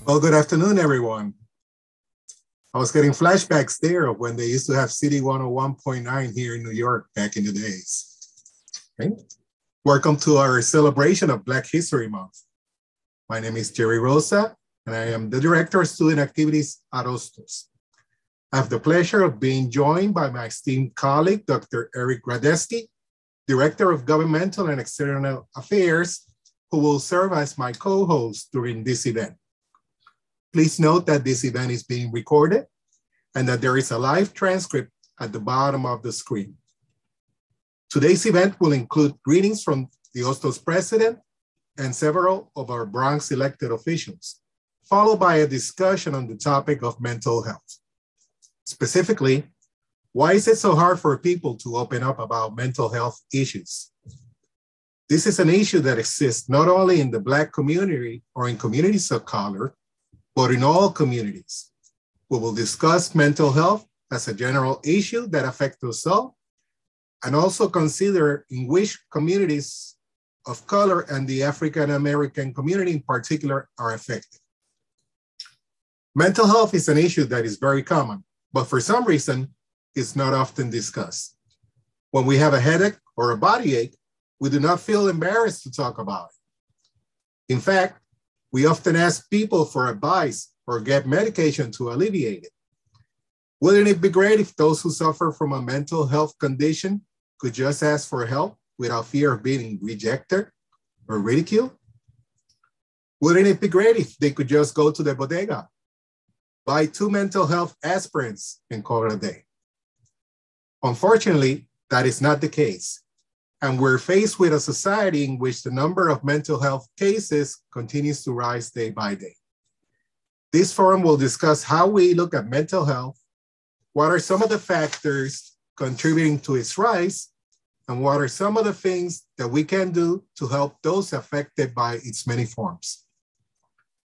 Well, good afternoon, everyone. I was getting flashbacks there of when they used to have City 101.9 here in New York back in the days. Okay. Welcome to our celebration of Black History Month. My name is Jerry Rosa, and I am the Director of Student Activities at Hostsos. I have the pleasure of being joined by my esteemed colleague, Dr. Eric Radeski, Director of Governmental and External Affairs, who will serve as my co-host during this event. Please note that this event is being recorded and that there is a live transcript at the bottom of the screen. Today's event will include greetings from the Hostsos president and several of our Bronx elected officials, followed by a discussion on the topic of mental health. Specifically, why is it so hard for people to open up about mental health issues? This is an issue that exists not only in the Black community or in communities of color, but in all communities. We will discuss mental health as a general issue that affects us all, and also consider in which communities of color and the African American community in particular are affected. Mental health is an issue that is very common, but for some reason, it's not often discussed. When we have a headache or a body ache, we do not feel embarrassed to talk about it. In fact, we often ask people for advice or get medication to alleviate it. Wouldn't it be great if those who suffer from a mental health condition could just ask for help without fear of being rejected or ridiculed? Wouldn't it be great if they could just go to the bodega, buy 2 mental health aspirins, and call it a day? Unfortunately, that is not the case. And we're faced with a society in which the number of mental health cases continues to rise day by day. This forum will discuss how we look at mental health, what are some of the factors contributing to its rise, and what are some of the things that we can do to help those affected by its many forms.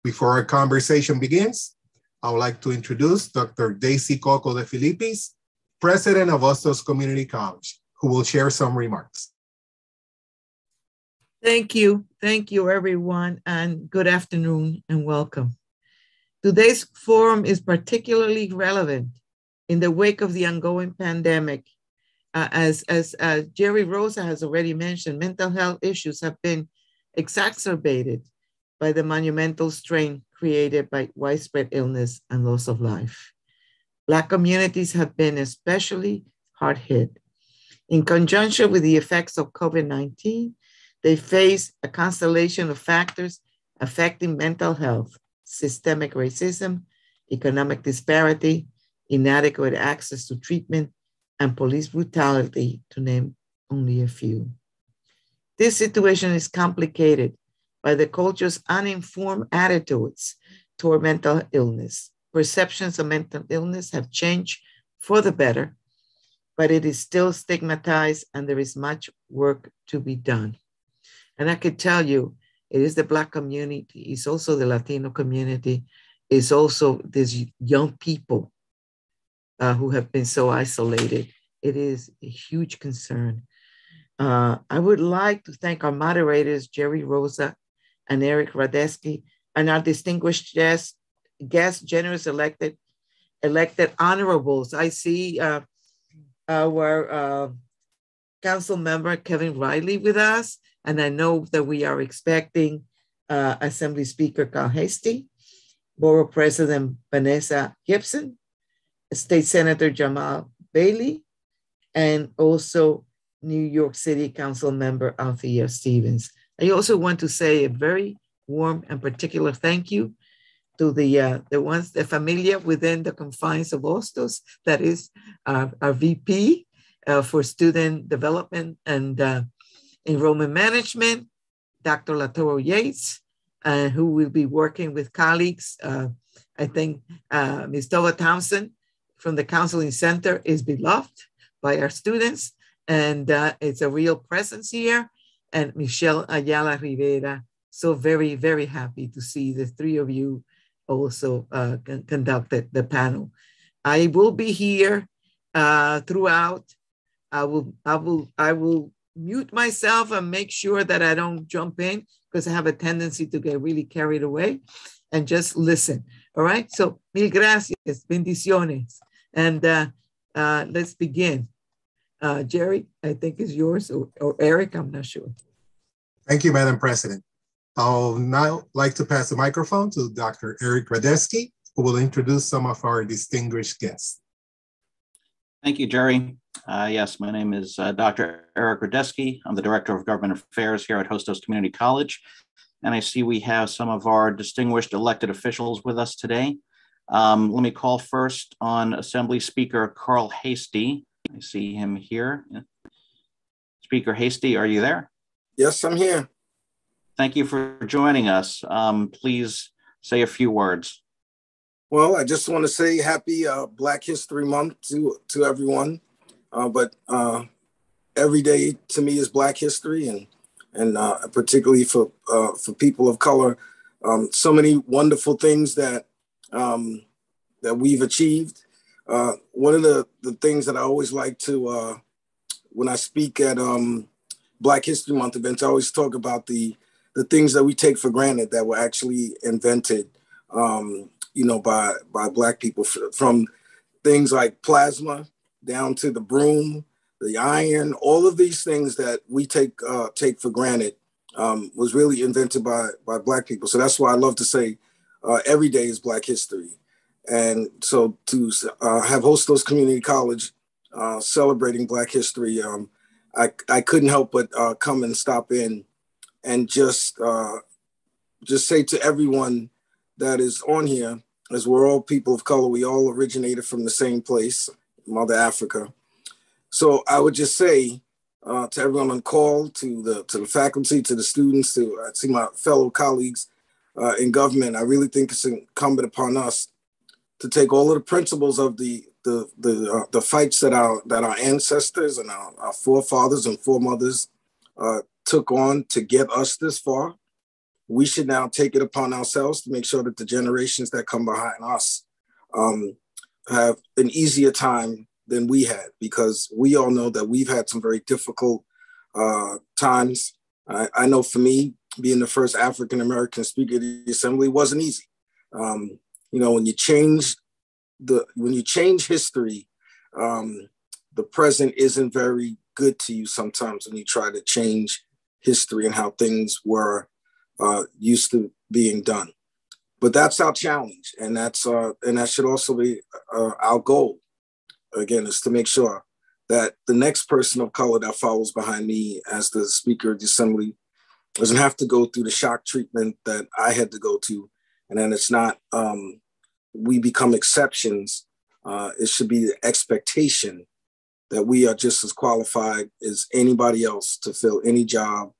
Before our conversation begins, I would like to introduce Dr. Daisy Coco de Filippis, President of Hostsos Community College, who will share some remarks. Thank you, everyone, and good afternoon and welcome. Today's forum is particularly relevant in the wake of the ongoing pandemic. As Jerry Rosa has already mentioned, mental health issues have been exacerbated by the monumental strain created by widespread illness and loss of life. Black communities have been especially hard hit. In conjunction with the effects of COVID-19, they face a constellation of factors affecting mental health: systemic racism, economic disparity, inadequate access to treatment, and police brutality, to name only a few. This situation is complicated by the culture's uninformed attitudes toward mental illness. Perceptions of mental illness have changed for the better, but it is still stigmatized and there is much work to be done. And I could tell you, it is the Black community, it's also the Latino community, it's also these young people who have been so isolated. It is a huge concern. I would like to thank our moderators, Jerry Rosa and Eric Radeski, and our distinguished guests, generous elected honorables. I see our council member, Kevin Reilly, with us, and I know that we are expecting Assembly Speaker Carl Hasty, Borough President Vanessa Gibson, State Senator Jamal Bailey, and also New York City Council member Althea Stevens. I also want to say a very warm and particular thank you to the familiar within the confines of Hostsos, that is our VP for Student Development and Enrollment Management, Dr. Latoro Yates, who will be working with colleagues. I think Ms. Tova Thompson from the Counseling Center is beloved by our students, and it's a real presence here. And Michelle Ajala Rivera, so very, very happy to see the 3 of you also conducted the panel. I will be here throughout. I will mute myself and make sure that I don't jump in, because I have a tendency to get really carried away. and just listen. All right. So, mil gracias, bendiciones. And let's begin. Jerry, I think is yours, or Eric, I'm not sure. Thank you, Madam President. I'll now like to pass the microphone to Dr. Eric Radeski, who will introduce some of our distinguished guests. Thank you, Jerry. Yes, my name is Dr. Eric Radeski. I'm the Director of Government Affairs here at Hostsos Community College. And I see we have some of our distinguished elected officials with us today. Let me call first on Assembly Speaker Carl Hasty. I see him here. Speaker Hasty, are you there? Yes, I'm here. Thank you for joining us. Please say a few words. Well, I just want to say happy Black History Month to everyone. But every day to me is Black History, and particularly for people of color, so many wonderful things that we've achieved. One of the things that I always like to, when I speak at Black History Month events, I always talk about the things that we take for granted that were actually invented, by Black people, from things like plasma down to the broom, the iron. All of these things that we take for granted was really invented by Black people. So that's why I love to say every day is Black History. And so to have Hostsos Community College celebrating Black History, I couldn't help but come and stop in and just say to everyone that is on here, as we're all people of color, we all originated from the same place, Mother Africa. So I would just say to everyone on call, to the faculty, to the students, to my fellow colleagues in government, I really think it's incumbent upon us to take all of the principles of the fights that our ancestors and our forefathers and foremothers took on to get us this far. We should now take it upon ourselves to make sure that the generations that come behind us have an easier time than we had, because we all know that we've had some very difficult times. I know for me, being the first African-American speaker of the assembly wasn't easy. When you change history, the present isn't very good to you sometimes when you try to change history and how things were used to being done. But that's our challenge, and that should also be our goal. Again, is to make sure that the next person of color that follows behind me as the Speaker of the Assembly doesn't have to go through the shock treatment that I had to go to, and then it's not we become exceptions. It should be the expectation that we are just as qualified as anybody else to fill any job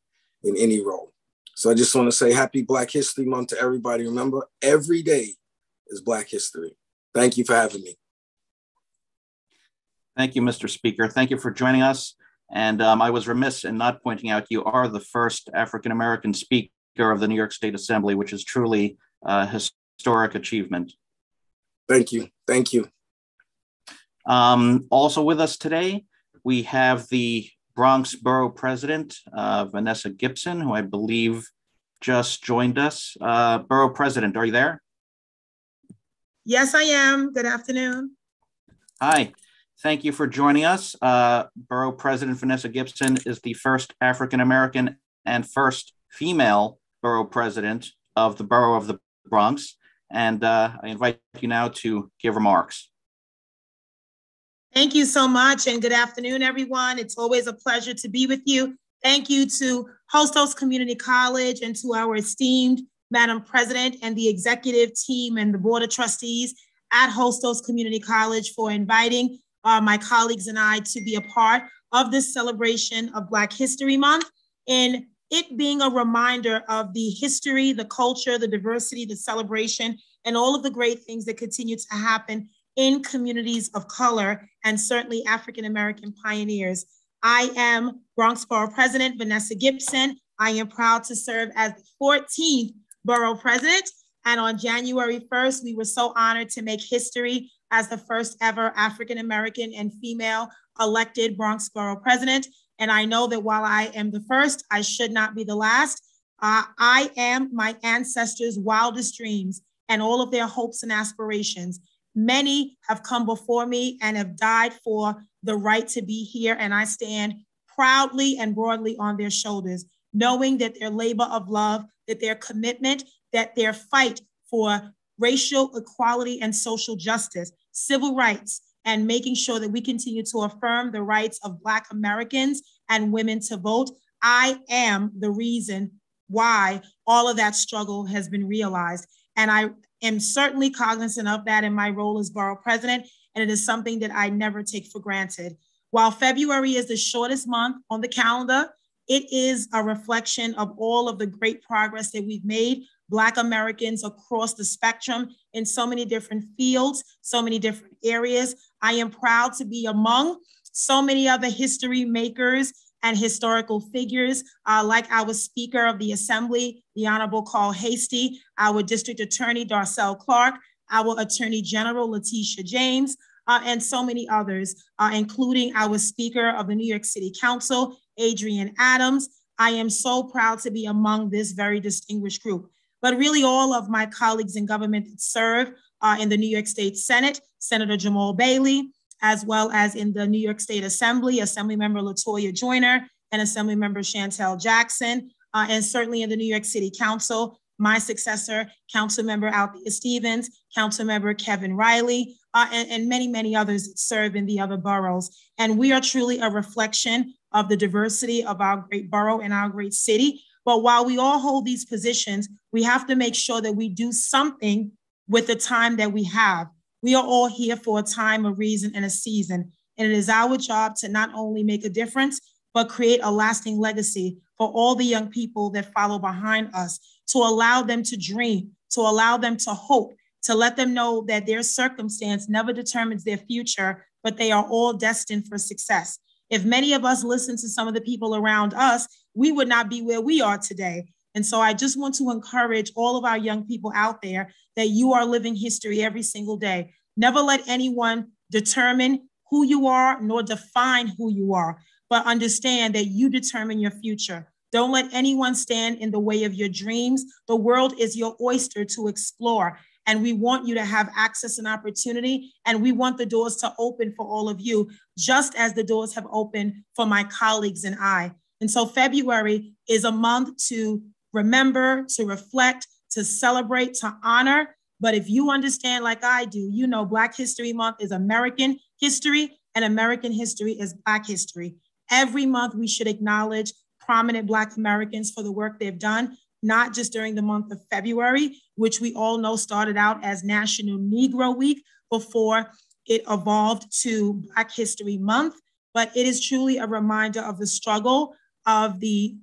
in any role. So I just want to say happy Black History Month to everybody. Remember, every day is Black History. Thank you for having me. Thank you, Mr. Speaker. Thank you for joining us. And I was remiss in not pointing out you are the first African-American Speaker of the New York State Assembly, which is truly a historic achievement. Thank you. Thank you. Also with us today, we have the Bronx Borough President, Vanessa Gibson, who I believe just joined us. Borough President, are you there? Yes, I am. Good afternoon. Hi. Thank you for joining us. Borough President Vanessa Gibson is the first African-American and first female borough president of the Borough of the Bronx. And I invite you now to give remarks. Thank you so much, and good afternoon, everyone. It's always a pleasure to be with you. Thank you to Hostsos Community College and to our esteemed Madam President and the executive team and the Board of Trustees at Hostsos Community College for inviting my colleagues and I to be a part of this celebration of Black History Month, and it being a reminder of the history, the culture, the diversity, the celebration, and all of the great things that continue to happen in communities of color and certainly African-American pioneers. I am Bronx Borough President Vanessa Gibson. I am proud to serve as the 14th Borough President. And on January 1st, we were so honored to make history as the first ever African-American and female elected Bronx Borough President. And I know that while I am the first, I should not be the last. I am my ancestors' wildest dreams and all of their hopes and aspirations. Many have come before me and have died for the right to be here, and I stand proudly and broadly on their shoulders, knowing that their labor of love, that their commitment, that their fight for racial equality and social justice, civil rights, and making sure that we continue to affirm the rights of Black Americans and women to vote. I am the reason why all of that struggle has been realized. And I am certainly cognizant of that in my role as borough president, and it is something that I never take for granted. While February is the shortest month on the calendar, it is a reflection of all of the great progress that we've made, Black Americans across the spectrum in so many different fields, so many different areas. I am proud to be among so many other history makers and historical figures, like our Speaker of the Assembly, the Honorable Carl Hastie, our District Attorney, Darcel Clark, our Attorney General, Letitia James, and so many others, including our Speaker of the New York City Council, Adrienne Adams. I am so proud to be among this very distinguished group. But really all of my colleagues in government that serve in the New York State Senate, Senator Jamal Bailey, as well as in the New York State Assembly, Assemblymember LaToya Joyner and Assemblymember Chantel Jackson, and certainly in the New York City Council, my successor, Councilmember Althea Stevens, Councilmember Kevin Reilly, and many, many others that serve in the other boroughs. And we are truly a reflection of the diversity of our great borough and our great city. But while we all hold these positions, we have to make sure that we do something with the time that we have. We are all here for a time, a reason, and a season. And it is our job to not only make a difference, but create a lasting legacy for all the young people that follow behind us, to allow them to dream, to allow them to hope, to let them know that their circumstance never determines their future, but they are all destined for success. If many of us listen to some of the people around us, we would not be where we are today. And so I just want to encourage all of our young people out there that you are living history every single day. Never let anyone determine who you are, nor define who you are, but understand that you determine your future. Don't let anyone stand in the way of your dreams. The world is your oyster to explore. And we want you to have access and opportunity. And we want the doors to open for all of you, just as the doors have opened for my colleagues and I. And so February is a month to remember, to reflect, to celebrate, to honor. But if you understand like I do, you know Black History Month is American history and American history is Black history. Every month we should acknowledge prominent Black Americans for the work they've done, not just during the month of February, which we all know started out as National Negro Week before it evolved to Black History Month, but it is truly a reminder of the struggle, of the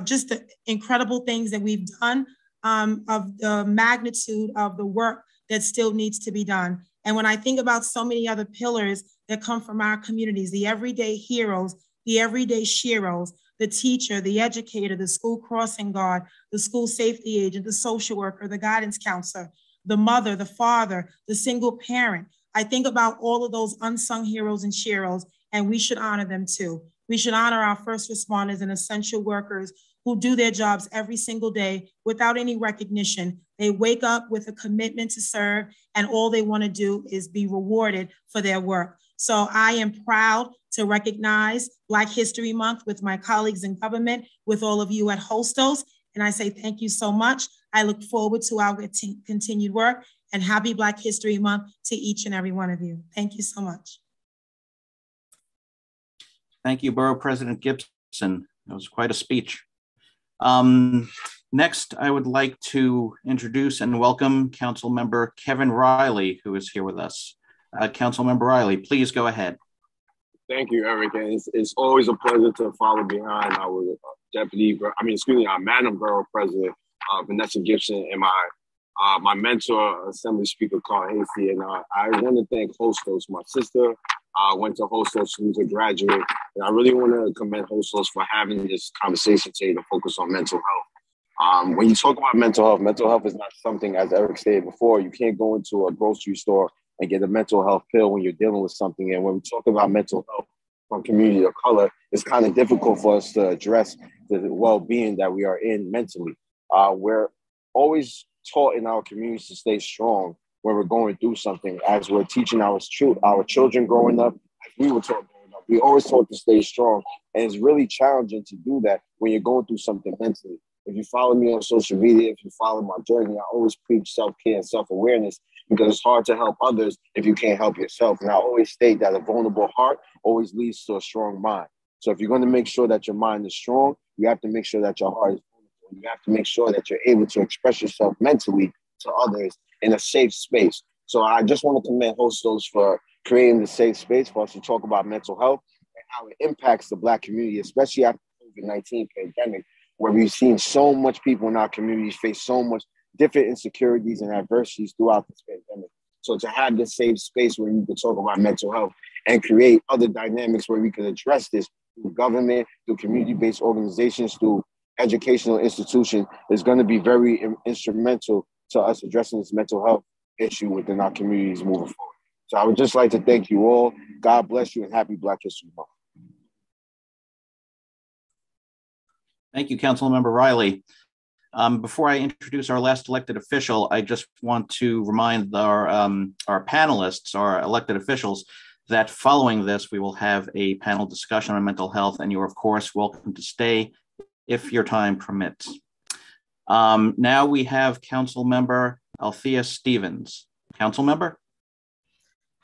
just the incredible things that we've done, of the magnitude of the work that still needs to be done. And when I think about so many other pillars that come from our communities, the everyday heroes, the everyday sheroes, the teacher, the educator, the school crossing guard, the school safety agent, the social worker, the guidance counselor, the mother, the father, the single parent. I think about all of those unsung heroes and sheroes, and we should honor them too. We should honor our first responders and essential workers who do their jobs every single day without any recognition. They wake up with a commitment to serve, and all they want to do is be rewarded for their work. So I am proud to recognize Black History Month with my colleagues in government, with all of you at Hostsos. And I say thank you so much. I look forward to our continued work, and happy Black History Month to each and every one of you. Thank you so much. Thank you, Borough President Gibson. That was quite a speech. Next, I would like to introduce and welcome Councilmember Kevin Reilly, who is here with us. Councilmember Reilly, please go ahead. Thank you, Eric. And it's always a pleasure to follow behind our our Madam Borough President, Vanessa Gibson, and my mentor, Assembly Speaker Carl Hastie. And I want to thank Hostsos. My sister went to Hostsos, who's a graduate. And I really want to commend Hostsos for having this conversation today to focus on mental health. When you talk about mental health is not something, as Eric stated before, you can't go into a grocery store and get a mental health pill when you're dealing with something. And when we talk about mental health from community of color, it's kind of difficult for us to address the well-being that we are in mentally. We're always taught in our communities to stay strong when we're going through something, as we're teaching our children growing up, as we were taught growing up. We always taught to stay strong. And it's really challenging to do that when you're going through something mentally. If you follow me on social media, if you follow my journey, I always preach self-care and self-awareness, because it's hard to help others if you can't help yourself. And I always state that a vulnerable heart always leads to a strong mind. So if you're going to make sure that your mind is strong, you have to make sure that your heart is vulnerable. You have to make sure that you're able to express yourself mentally to others in a safe space. So I just want to commend Hostsos for creating the safe space for us to talk about mental health and how it impacts the Black community, especially after the COVID-19 pandemic, where we've seen so much people in our communities face so much different insecurities and adversities throughout this pandemic. So to have this safe space where you can talk about mental health and create other dynamics where we can address this through government, through community-based organizations, through educational institutions, is going to be very instrumental to us addressing this mental health issue within our communities moving forward. So I would just like to thank you all. God bless you and happy Black History Month. Thank you, Councilmember Reilly. Before I introduce our last elected official, I just want to remind our panelists, our elected officials, that following this, we will have a panel discussion on mental health, and you're, of course, welcome to stay if your time permits. Now we have Councilmember Althea Stevens. Councilmember?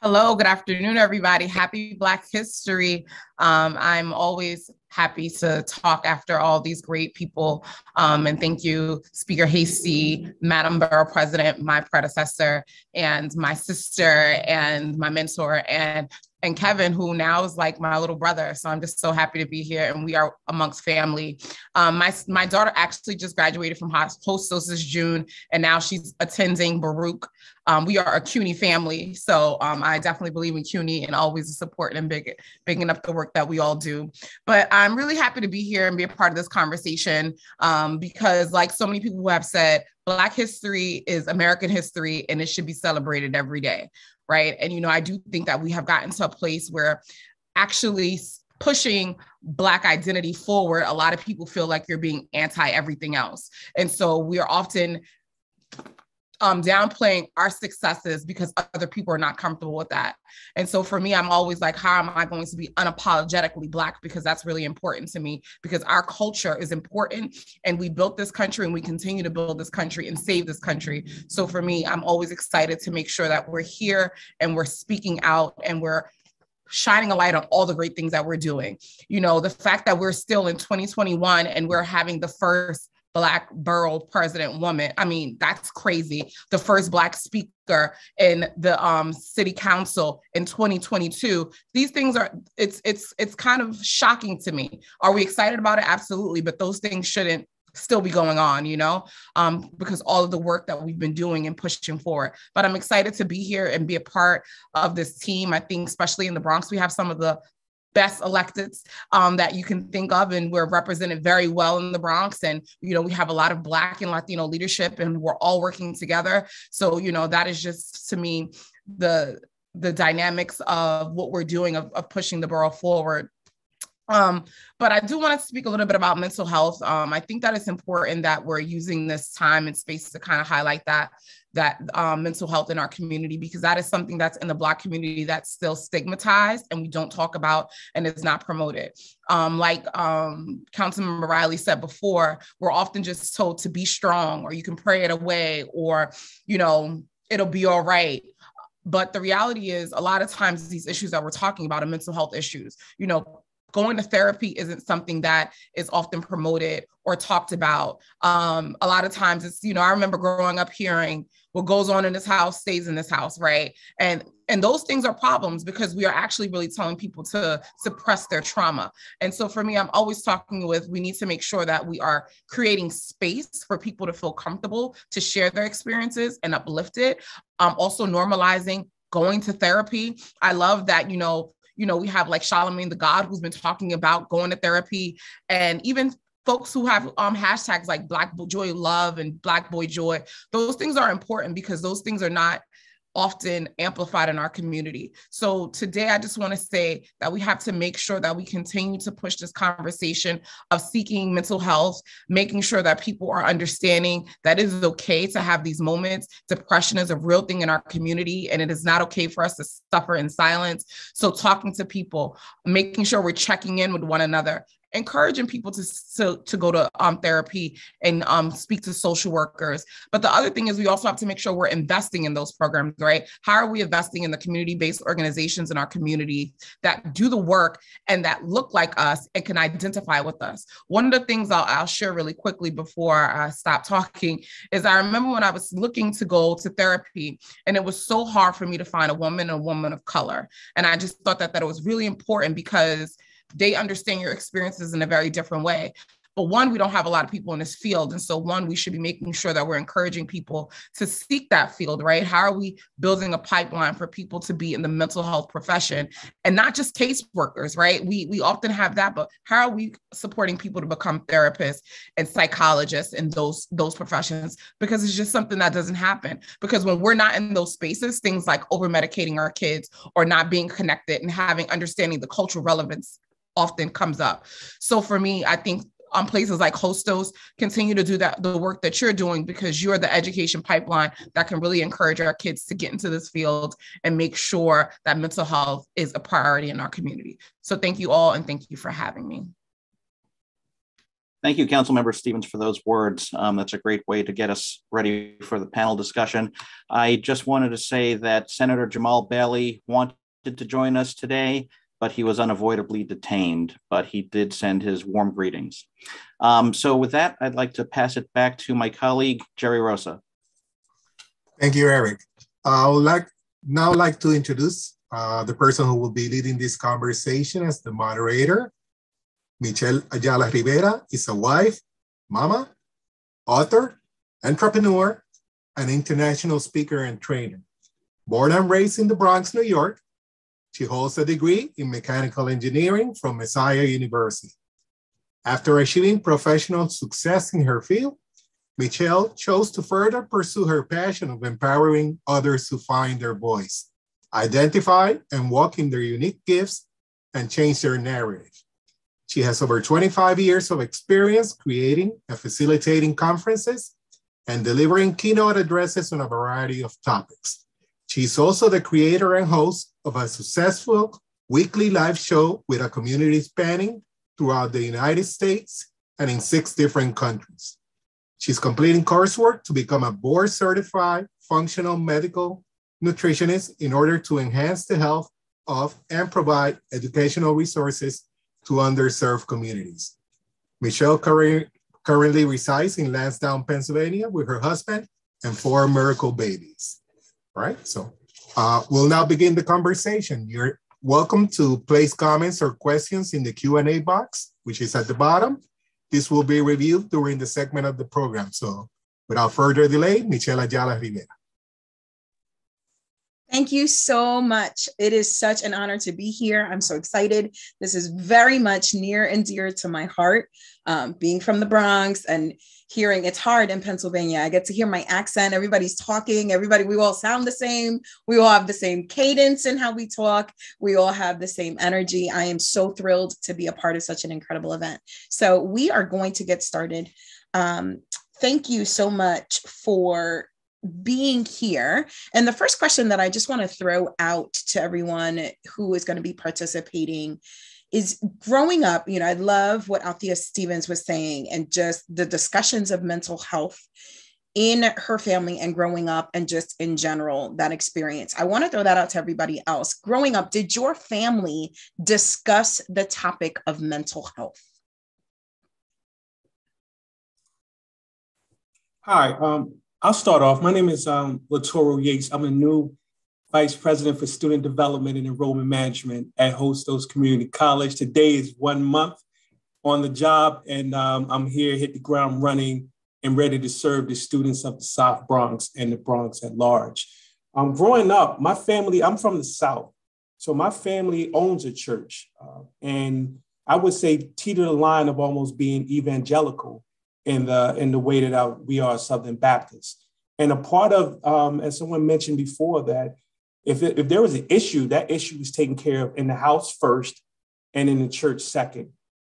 Hello, good afternoon, everybody. Happy Black History. I'm always happy to talk after all these great people. And thank you, Speaker Hasty, Madam Borough President, my predecessor, and my sister, and my mentor, and Kevin, who now is like my little brother. So I'm just so happy to be here, and we are amongst family. My daughter actually just graduated from Hostsos this June, and now she's attending Borough. We are a CUNY family, so I definitely believe in CUNY and always supporting and bigging up the work that we all do. But I'm really happy to be here and be a part of this conversation because, like so many people who have said, Black history is American history, and it should be celebrated every day, right? And, you know, I do think that we have gotten to a place where actually pushing Black identity forward, a lot of people feel like you're being anti everything else. And so we are often downplaying our successes because other people are not comfortable with that. And so for me, I'm always like, how am I going to be unapologetically Black? Because that's really important to me, because our culture is important, and we built this country and we continue to build this country and save this country. So for me, I'm always excited to make sure that we're here and we're speaking out and we're shining a light on all the great things that we're doing. You know, the fact that we're still in 2021 and we're having the first Black borough president woman. I mean, that's crazy. The first Black speaker in the city council in 2022. These things are, it's kind of shocking to me. Are we excited about it? Absolutely. But those things shouldn't still be going on, you know, because all of the work that we've been doing and pushing forward. But I'm excited to be here and be a part of this team. I think especially in the Bronx, we have some of the best electeds that you can think of, and we're represented very well in the Bronx. And, you know, we have a lot of Black and Latino leadership, and we're all working together. So, you know, that is just, to me, the dynamics of what we're doing of pushing the borough forward. But I do want to speak a little bit about mental health. I think that it's important that we're using this time and space to kind of highlight that mental health in our community, because that is something that's in the Black community that's still stigmatized and we don't talk about and it's not promoted. Like Councilmember Reilly said before, we're often just told to be strong, or you can pray it away, or, you know, it'll be all right. But the reality is, a lot of times these issues that we're talking about are mental health issues. You know, going to therapy isn't something that is often promoted or talked about. A lot of times it's, you know, I remember growing up hearing what goes on in this house stays in this house, right? And those things are problems, because we are actually really telling people to suppress their trauma. And so for me, I'm always talking with, we need to make sure that we are creating space for people to feel comfortable to share their experiences and uplift it. Also normalizing going to therapy. I love that, you know, we have like Charlemagne the God, who's been talking about going to therapy, and even folks who have hashtags like Black Joy Love and Black Boy Joy. Those things are important, because those things are not often amplified in our community. So today, I just want to say that we have to make sure that we continue to push this conversation of seeking mental health, making sure that people are understanding that it is okay to have these moments. Depression is a real thing in our community, and it is not okay for us to suffer in silence. So talking to people, making sure we're checking in with one another, encouraging people to go to therapy and speak to social workers. But the other thing is we also have to make sure we're investing in those programs, right? How are we investing in the community-based organizations in our community that do the work and that look like us and can identify with us? One of the things I'll share really quickly before I stop talking is I remember when I was looking to go to therapy, and it was so hard for me to find a woman of color. And I just thought that it was really important because they understand your experiences in a very different way. But one, we don't have a lot of people in this field. And so one, we should be making sure that we're encouraging people to seek that field, right? How are we building a pipeline for people to be in the mental health profession and not just caseworkers, right? We often have that, but how are we supporting people to become therapists and psychologists in those professions? Because it's just something that doesn't happen. Because when we're not in those spaces, things like over-medicating our kids or not being connected and having understanding the cultural relevance often comes up. So for me, I think places like Hostsos continue to do the work that you're doing, because you're the education pipeline that can really encourage our kids to get into this field and make sure that mental health is a priority in our community. So thank you all, and thank you for having me. Thank you, Councilmember Stevens, for those words. That's a great way to get us ready for the panel discussion. I just wanted to say that Senator Jamal Bailey wanted to join us today, but he was unavoidably detained, but he did send his warm greetings. So with that, I'd like to pass it back to my colleague, Jerry Rosa. Thank you, Eric. I would now like to introduce the person who will be leading this conversation as the moderator. Michelle Ajala Rivera is a wife, mama, author, entrepreneur, and international speaker and trainer. Born and raised in the Bronx, New York, she holds a degree in mechanical engineering from Messiah University. After achieving professional success in her field, Michelle chose to further pursue her passion of empowering others to find their voice, identify and walk in their unique gifts, and change their narrative. She has over 25 years of experience creating and facilitating conferences and delivering keynote addresses on a variety of topics. She's also the creator and host of a successful weekly live show with a community spanning throughout the United States and in 6 different countries. She's completing coursework to become a board-certified functional medical nutritionist in order to enhance the health of and provide educational resources to underserved communities. Michelle currently resides in Lansdowne, Pennsylvania with her husband and 4 miracle babies. All right, so we'll now begin the conversation. You're welcome to place comments or questions in the Q&A box, which is at the bottom. This will be reviewed during the segment of the program. So without further delay, Michelle Ajala Rivera. Thank you so much. It is such an honor to be here. I'm so excited. This is very much near and dear to my heart, being from the Bronx and hearing it's hard in Pennsylvania. I get to hear my accent. Everybody's talking. We all sound the same. We all have the same cadence in how we talk. We all have the same energy. I am so thrilled to be a part of such an incredible event. So we are going to get started. Thank you so much for being here. And the first question that I just want to throw out to everyone who is going to be participating is growing up, I love what Althea Stevens was saying and just the discussions of mental health in her family and growing up and just in general, that experience. I want to throw that out to everybody else. Growing up, did your family discuss the topic of mental health? Hi, I'll start off. My name is Latoro Yates. I'm a new Vice President for Student Development and Enrollment Management at Hostsos Community College. Today is 1 month on the job, and I'm here, hit the ground running and ready to serve the students of the South Bronx and the Bronx at large. Growing up, my family, I'm from the South, so my family owns a church, and I would say teeter the line of almost being evangelical in the way that we are Southern Baptists. And a part of, as someone mentioned before, that if there was an issue, that issue was taken care of in the house first and in the church second.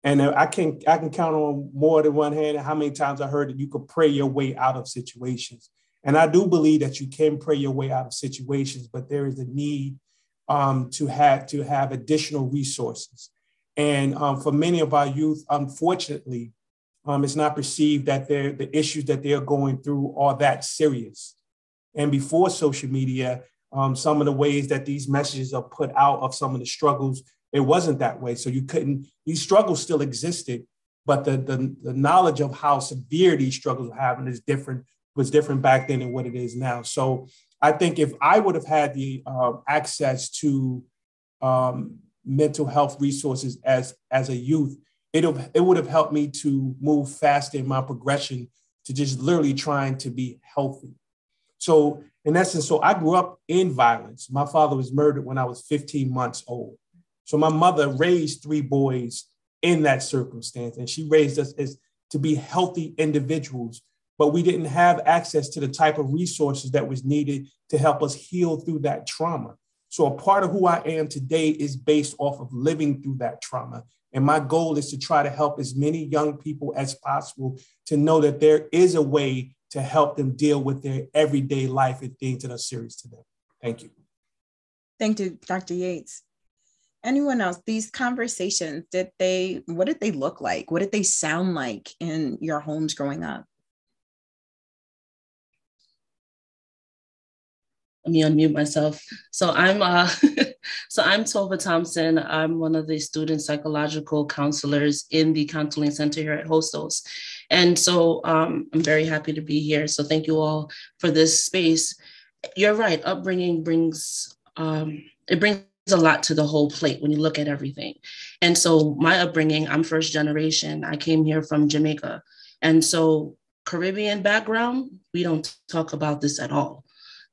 And I can count on more than one hand how many times I heard that you could pray your way out of situations. And I do believe that you can pray your way out of situations, but there is a need to have additional resources. And for many of our youth, unfortunately, it's not perceived that the issues that they're going through are that serious. And before social media, some of the ways that these messages are put out of some of the struggles, it wasn't that way. So these struggles still existed, but the knowledge of how severe these struggles are having was different back then than what it is now. So I think if I would have had the access to mental health resources as a youth, it would have helped me to move faster in my progression to just literally trying to be healthy. So in essence, I grew up in violence. My father was murdered when I was 15 months old. So my mother raised 3 boys in that circumstance, and she raised us as to be healthy individuals, but we didn't have access to the type of resources that was needed to help us heal through that trauma. So a part of who I am today is based off of living through that trauma. And my goal is to try to help as many young people as possible to know that there is a way to help them deal with their everyday life and things that are serious to them. Thank you. Thank you, Dr. Yates. Anyone else? These conversations, what did they look like? What did they sound like in your homes growing up? Let me unmute myself. So I'm Tova Thompson. I'm one of the student psychological counselors in the counseling center here at Hostsos. And so I'm very happy to be here. So thank you all for this space. You're right, upbringing brings a lot to the whole plate when you look at everything. And so my upbringing, I'm first generation. I came here from Jamaica. And so Caribbean background, we don't talk about this at all.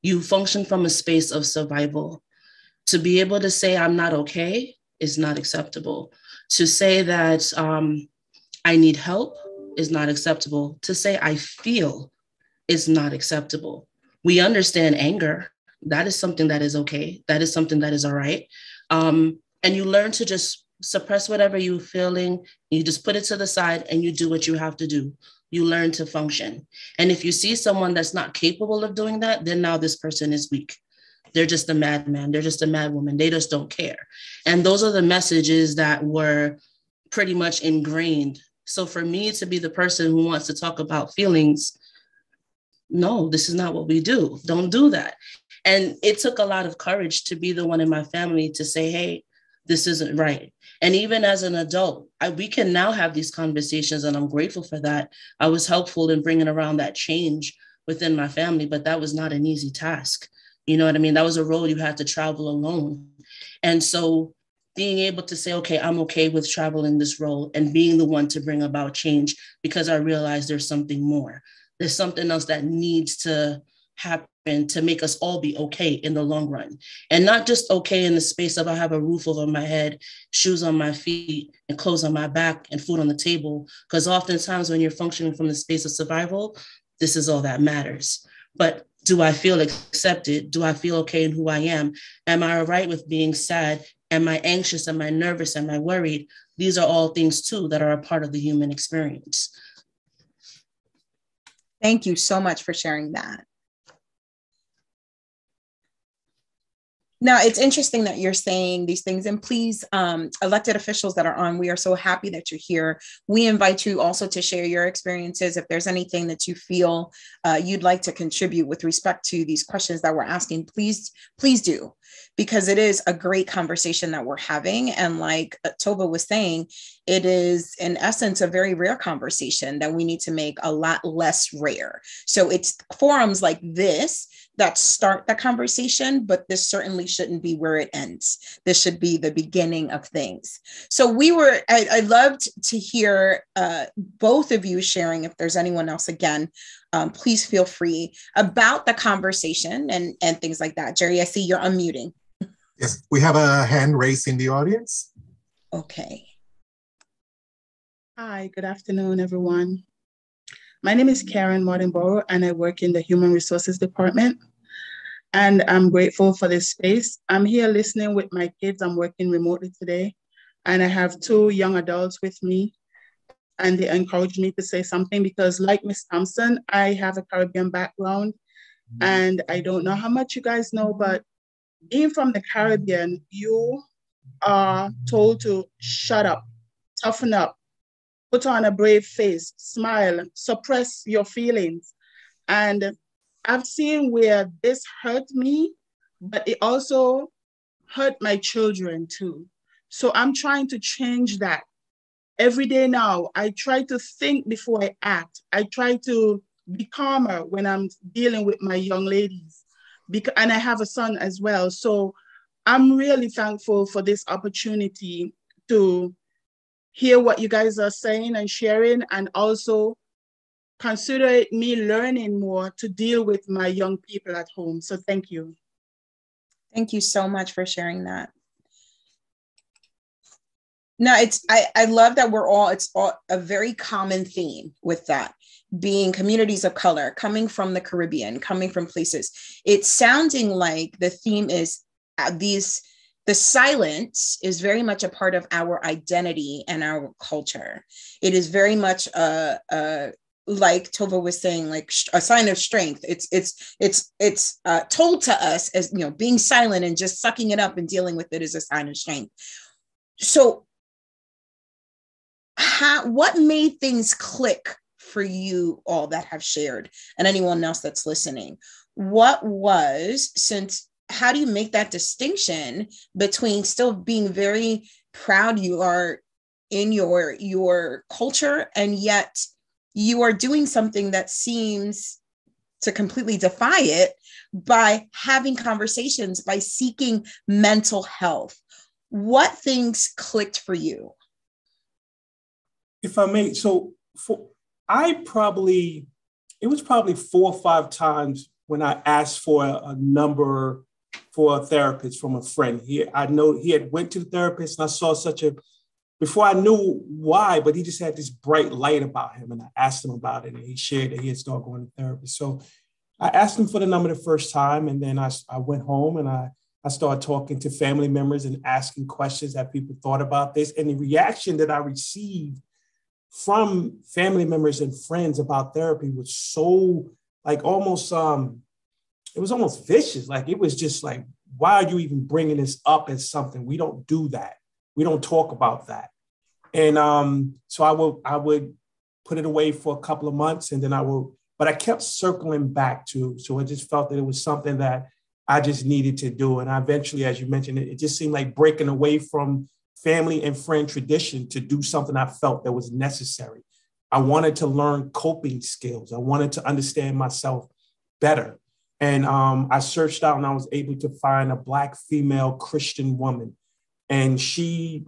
You function from a space of survival. To be able to say I'm not okay is not acceptable. To say that I need help is not acceptable. To say I feel is not acceptable. We understand anger. That is something that is okay. That is something that is all right. And you learn to just suppress whatever you're feeling. You just put it to the side and you do what you have to do. You learn to function. And if you see someone that's not capable of doing that, then now this person is weak. They're just a madman. They're just a mad woman. They just don't care. And those are the messages that were pretty much ingrained. So for me to be the person who wants to talk about feelings, no, this is not what we do. Don't do that. And it took a lot of courage to be the one in my family to say, hey, this isn't right. And even as an adult, we can now have these conversations, and I'm grateful for that. I was helpful in bringing around that change within my family, but that was not an easy task. You know what I mean? That was a road you had to travel alone. And so being able to say, okay, I'm okay with traveling this road and being the one to bring about change because I realize there's something more. There's something else that needs to happen to make us all be okay in the long run. And not just okay in the space of I have a roof over my head, shoes on my feet, and clothes on my back, and food on the table. Because oftentimes when you're functioning from the space of survival, this is all that matters. But do I feel accepted? Do I feel okay in who I am? Am I all right with being sad? Am I anxious? Am I nervous? Am I worried? These are all things too that are a part of the human experience. Thank you so much for sharing that. Now, it's interesting that you're saying these things, and please, elected officials that are on, we are so happy that you're here. We invite you also to share your experiences. If there's anything that you feel you'd like to contribute with respect to these questions that we're asking, please do, because it is a great conversation that we're having. And like Tova was saying, it is in essence a very rare conversation that we need to make a lot less rare. So it's forums like this that start the conversation, but this certainly shouldn't be where it ends. This should be the beginning of things. So I loved to hear both of you sharing, if there's anyone else, again, please feel free about the conversation and things like that. Jerry, I see you're unmuting. Yes, we have a hand raised in the audience. Okay. Hi, good afternoon, everyone. My name is Karen Martinboro, and I work in the Human Resources Department. And I'm grateful for this space. I'm here listening with my kids. I'm working remotely today. And I have 2 young adults with me. And they encouraged me to say something because, like Ms. Thompson, I have a Caribbean background. And I don't know how much you guys know, but being from the Caribbean, you are told to shut up, toughen up, put on a brave face, smile, suppress your feelings. And I've seen where this hurt me, but it also hurt my children too. So I'm trying to change that. Every day now, I try to think before I act. I try to be calmer when I'm dealing with my young ladies. And I have a son as well. So I'm really thankful for this opportunity to hear what you guys are saying and sharing, and also consider it me learning more to deal with my young people at home. So thank you. Thank you so much for sharing that. No, I love that it's all a very common theme with that, being communities of color, coming from the Caribbean, coming from places. It's sounding like the theme is the silence is very much a part of our identity and our culture. It is very much like Tova was saying, like a sign of strength. It's told to us as, being silent and just sucking it up and dealing with it is a sign of strength. So what made things click for you all that have shared, and anyone else that's listening? How do you make that distinction between still being very proud you are in your culture, and yet you are doing something that seems to completely defy it by having conversations, by seeking mental health? What things clicked for you? If I may, it was probably 4 or 5 times when I asked for a number for a therapist from a friend. I know he had went to the therapist, and I saw before I knew why, but he just had this bright light about him, and I asked him about it, and he shared that he had started going to therapy. So I asked him for the number the first time, and then I went home and I started talking to family members and asking questions that people thought about this. And the reaction that I received from family members and friends about therapy was so almost, it was almost vicious. It was just like, why are you even bringing this up as something? We don't do that. We don't talk about that. And so I would put it away for a couple of months, and then but I kept circling back to, so I just felt that it was something that I just needed to do. And eventually, as you mentioned, it just seemed like breaking away from family and friend tradition to do something I felt that was necessary. I wanted to learn coping skills. I wanted to understand myself better. And I searched out, and I was able to find a Black female Christian woman. And she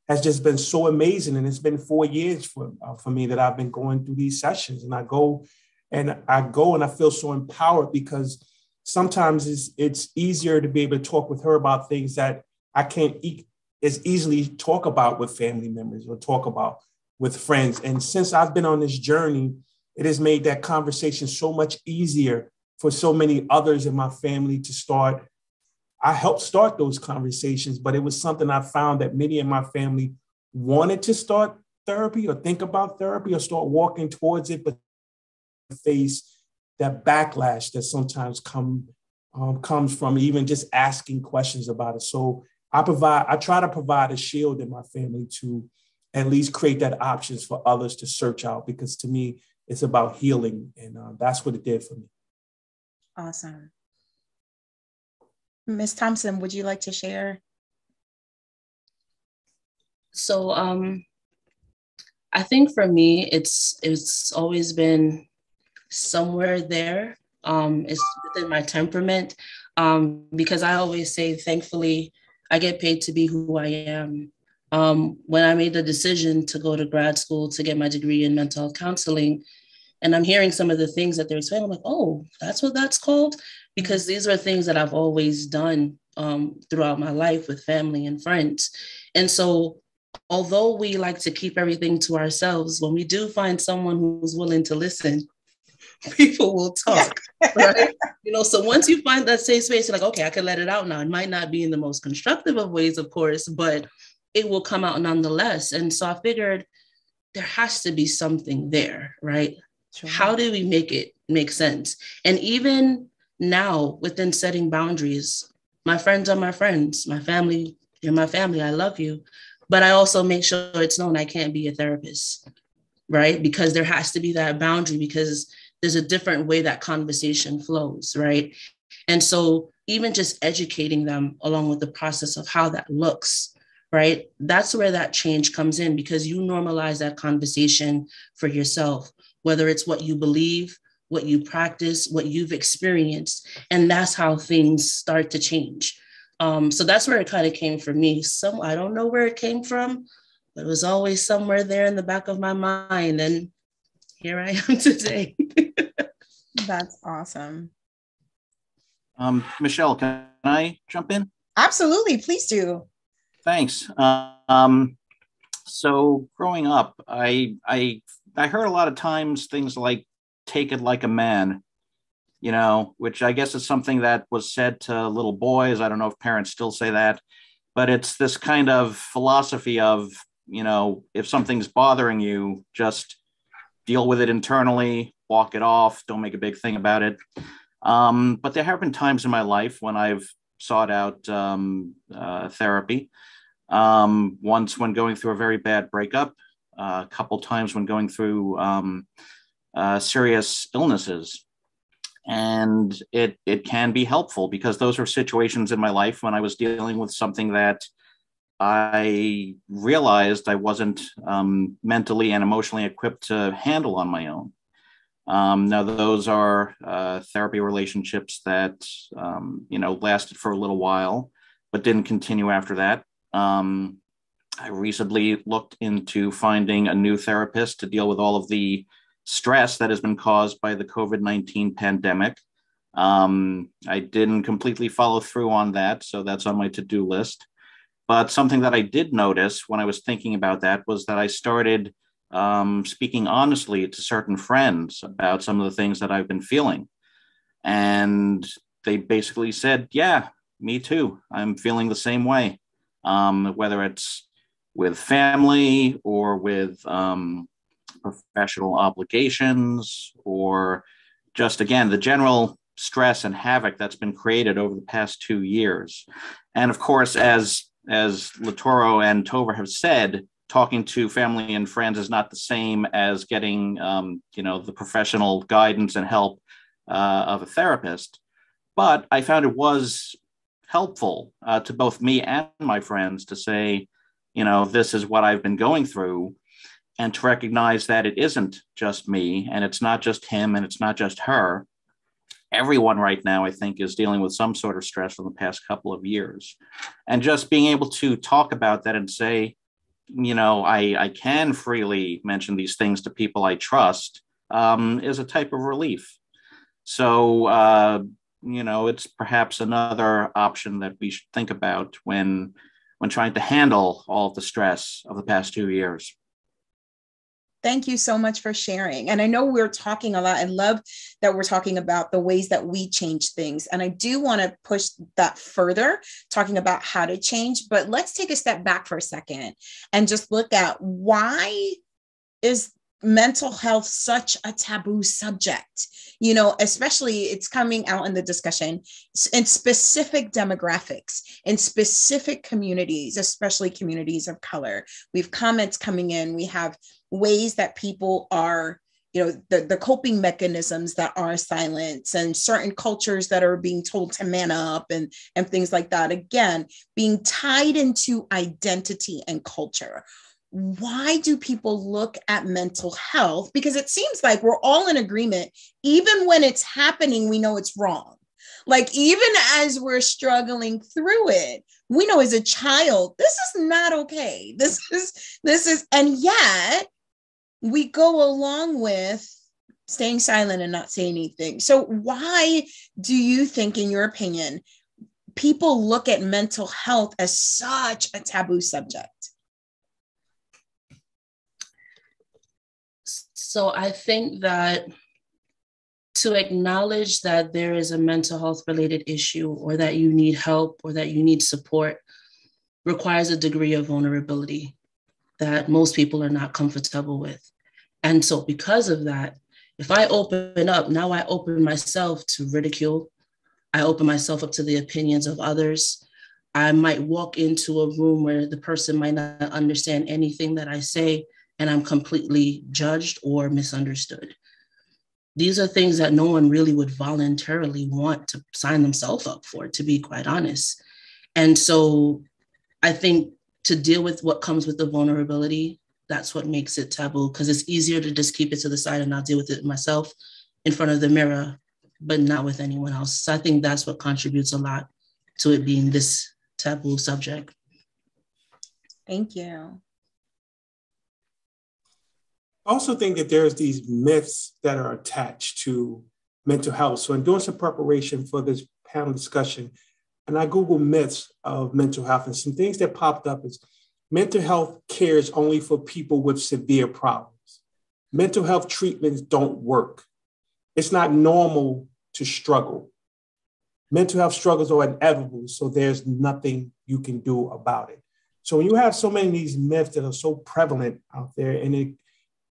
has just been so amazing. And it's been 4 years for me that I've been going through these sessions. And I go and I feel so empowered, because sometimes it's easier to be able to talk with her about things that I can't as easily talk about with family members or talk about with friends. And since I've been on this journey, it has made that conversation so much easier for so many others in my family to start. I helped start those conversations, but it was something I found that many in my family wanted to start therapy or think about therapy or start walking towards it, but face that backlash that sometimes comes from even just asking questions about it. So I try to provide a shield in my family to at least create that options for others to search out, because to me, it's about healing. And that's what it did for me. Awesome. Ms. Thompson, would you like to share? So I think for me, it's always been somewhere there. It's within my temperament, because I always say, thankfully, I get paid to be who I am. When I made the decision to go to grad school to get my degree in mental health counseling, and I'm hearing some of the things that they're explaining, I'm like, oh, that's what that's called? Because these are things that I've always done throughout my life with family and friends. And so although we like to keep everything to ourselves, when we do find someone who's willing to listen, people will talk, right? So once you find that safe space, you're like, okay, I can let it out now. It might not be in the most constructive of ways, of course, but it will come out nonetheless. And so I figured there has to be something there, right? Sure. How do we make it make sense? And even now, within setting boundaries, my friends are my friends, my family, you're my family, I love you. But I also make sure it's known I can't be a therapist, right? Because there has to be that boundary, because there's a different way that conversation flows, right? And so even just educating them along with the process of how that looks, right? That's where that change comes in, because you normalize that conversation for yourself, whether it's what you believe, what you practice, what you've experienced, and that's how things start to change. So that's where it kind of came for me. I don't know where it came from, but it was always somewhere there in the back of my mind. And here I am today. That's awesome. Michelle, can I jump in? Absolutely, please do. Thanks. So growing up, I heard a lot of times things like "take it like a man," which I guess is something that was said to little boys. I don't know if parents still say that, but it's this kind of philosophy of, if something's bothering you, just deal with it internally, walk it off, don't make a big thing about it. But there have been times in my life when I've sought out therapy. Once when going through a very bad breakup, a couple times when going through serious illnesses. And it can be helpful, because those were situations in my life when I was dealing with something that I realized I wasn't mentally and emotionally equipped to handle on my own. Now, those are therapy relationships that, lasted for a little while, but didn't continue after that. I recently looked into finding a new therapist to deal with all of the stress that has been caused by the COVID-19 pandemic. I didn't completely follow through on that, so that's on my to-do list. But something that I did notice when I was thinking about that was that I started speaking honestly to certain friends about some of the things that I've been feeling. And they basically said, yeah, me too. I'm feeling the same way, whether it's with family or with professional obligations, or just, again, the general stress and havoc that's been created over the past 2 years. And of course, as Latoro and Tover have said, talking to family and friends is not the same as getting, the professional guidance and help of a therapist. But I found it was helpful to both me and my friends to say, this is what I've been going through, and to recognize that it isn't just me, and it's not just him, and it's not just her. Everyone right now, I think, is dealing with some sort of stress from the past couple of years. And just being able to talk about that and say, I can freely mention these things to people I trust, is a type of relief. So, it's perhaps another option that we should think about when trying to handle all of the stress of the past 2 years. Thank you so much for sharing. And I know we're talking a lot. I love that we're talking about the ways that we change things. And I do want to push that further, talking about how to change. But let's take a step back for a second and just look at, why is mental health such a taboo subject? Especially it's coming out in the discussion in specific demographics, in specific communities, especially communities of color. We have comments coming in. We have ways that people are, the coping mechanisms that are silence, and certain cultures that are being told to man up and things like that. Again, being tied into identity and culture. Why do people look at mental health? Because it seems like we're all in agreement. Even when it's happening, we know it's wrong. Like, even as we're struggling through it, we know as a child, this is not okay. This is, and yet we go along with staying silent and not saying anything. So why do you think, in your opinion, people look at mental health as such a taboo subject? So I think that to acknowledge that there is a mental health related issue, or that you need help, or that you need support, requires a degree of vulnerability that most people are not comfortable with. And so because of that, if I open up, now I open myself to ridicule. I open myself up to the opinions of others. I might walk into a room where the person might not understand anything that I say, and I'm completely judged or misunderstood. These are things that no one really would voluntarily want to sign themselves up for, to be quite honest. And so I think to deal with what comes with the vulnerability, that's what makes it taboo, because it's easier to just keep it to the side and not deal with it myself in front of the mirror, but not with anyone else. So I think that's what contributes a lot to it being this taboo subject. Thank you. I also think that there's these myths that are attached to mental health. So in doing some preparation for this panel discussion, and I Googled myths of mental health, and some things that popped up is mental health care is only for people with severe problems. Mental health treatments don't work. It's not normal to struggle. Mental health struggles are inevitable, so there's nothing you can do about it. So when you have so many of these myths that are so prevalent out there, and it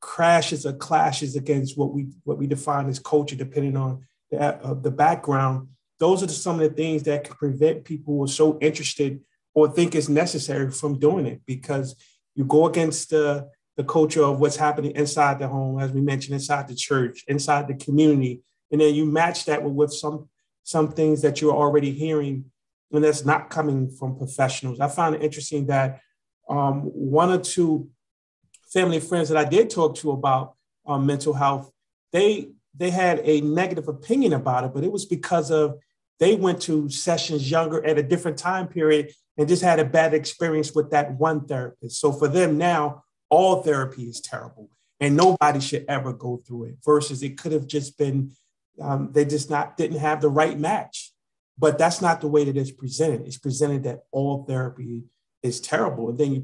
crashes or clashes against what we define as culture, depending on the background, those are some of the things that can prevent people who are so interested or think it's necessary from doing it, because you go against the culture of what's happening inside the home, as we mentioned, inside the church, inside the community, and then you match that with some things that you're already hearing, and that's not coming from professionals. I found it interesting that one or two family and friends that I did talk to about mental health, they had a negative opinion about it, but it was because of they went to sessions younger at a different time period and just had a bad experience with that one therapist. So for them now, all therapy is terrible and nobody should ever go through it, versus it could have just been, they just didn't have the right match. But that's not the way that it's presented. It's presented that all therapy is terrible. And then you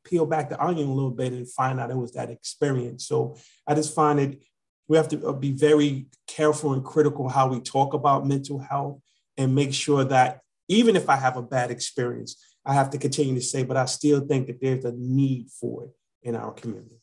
peel back the onion a little bit and find out it was that experience. So I just find it, we have to be very careful and critical how we talk about mental health, and make sure that even if I have a bad experience, I have to continue to say, but I still think that there's a need for it in our community.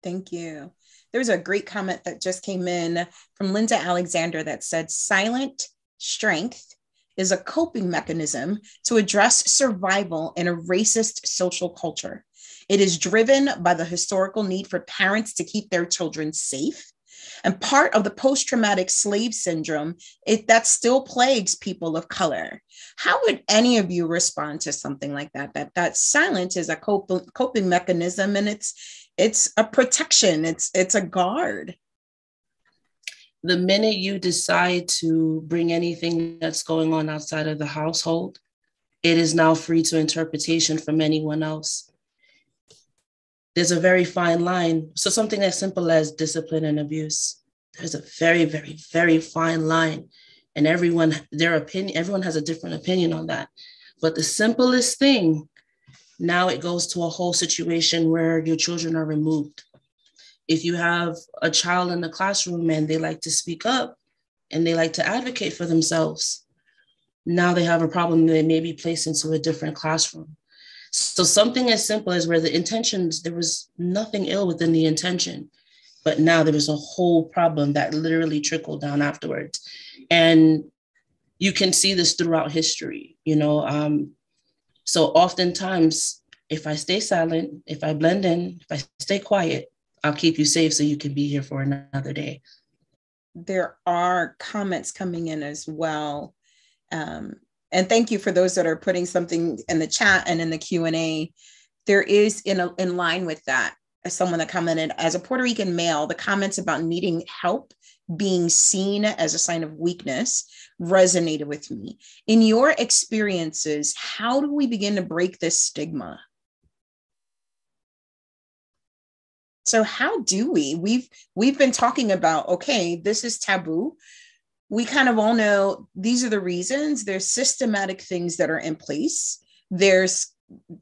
Thank you. There was a great comment that just came in from Linda Alexander that said, silent strength is a coping mechanism to address survival in a racist social culture. It is driven by the historical need for parents to keep their children safe, and part of the post-traumatic slave syndrome that still plagues people of color. How would any of you respond to something like that? That silence is a coping mechanism, and it's a protection. It's a guard. The minute you decide to bring anything that's going on outside of the household, it is now free to interpretation from anyone else. There's a very fine line. So something as simple as discipline and abuse, there's a very, very, very fine line. And everyone has a different opinion on that. But the simplest thing, now it goes to a whole situation where your children are removed. If you have a child in the classroom and they like to speak up and they like to advocate for themselves, now they have a problem. They may be placed into a different classroom. So something as simple as where the intentions, there was nothing ill within the intention, but now there was a whole problem that literally trickled down afterwards. And you can see this throughout history, so oftentimes, if I stay silent, if I blend in, if I stay quiet, I'll keep you safe so you can be here for another day. There are comments coming in as well. And thank you for those that are putting something in the chat and in the Q&A. There is in line with that, as someone that commented, as a Puerto Rican male, the comments about needing help, being seen as a sign of weakness resonated with me. In your experiences, how do we begin to break this stigma? So how do we? We've been talking about, okay, this is taboo. We kind of all know these are the reasons. There's systematic things that are in place. There's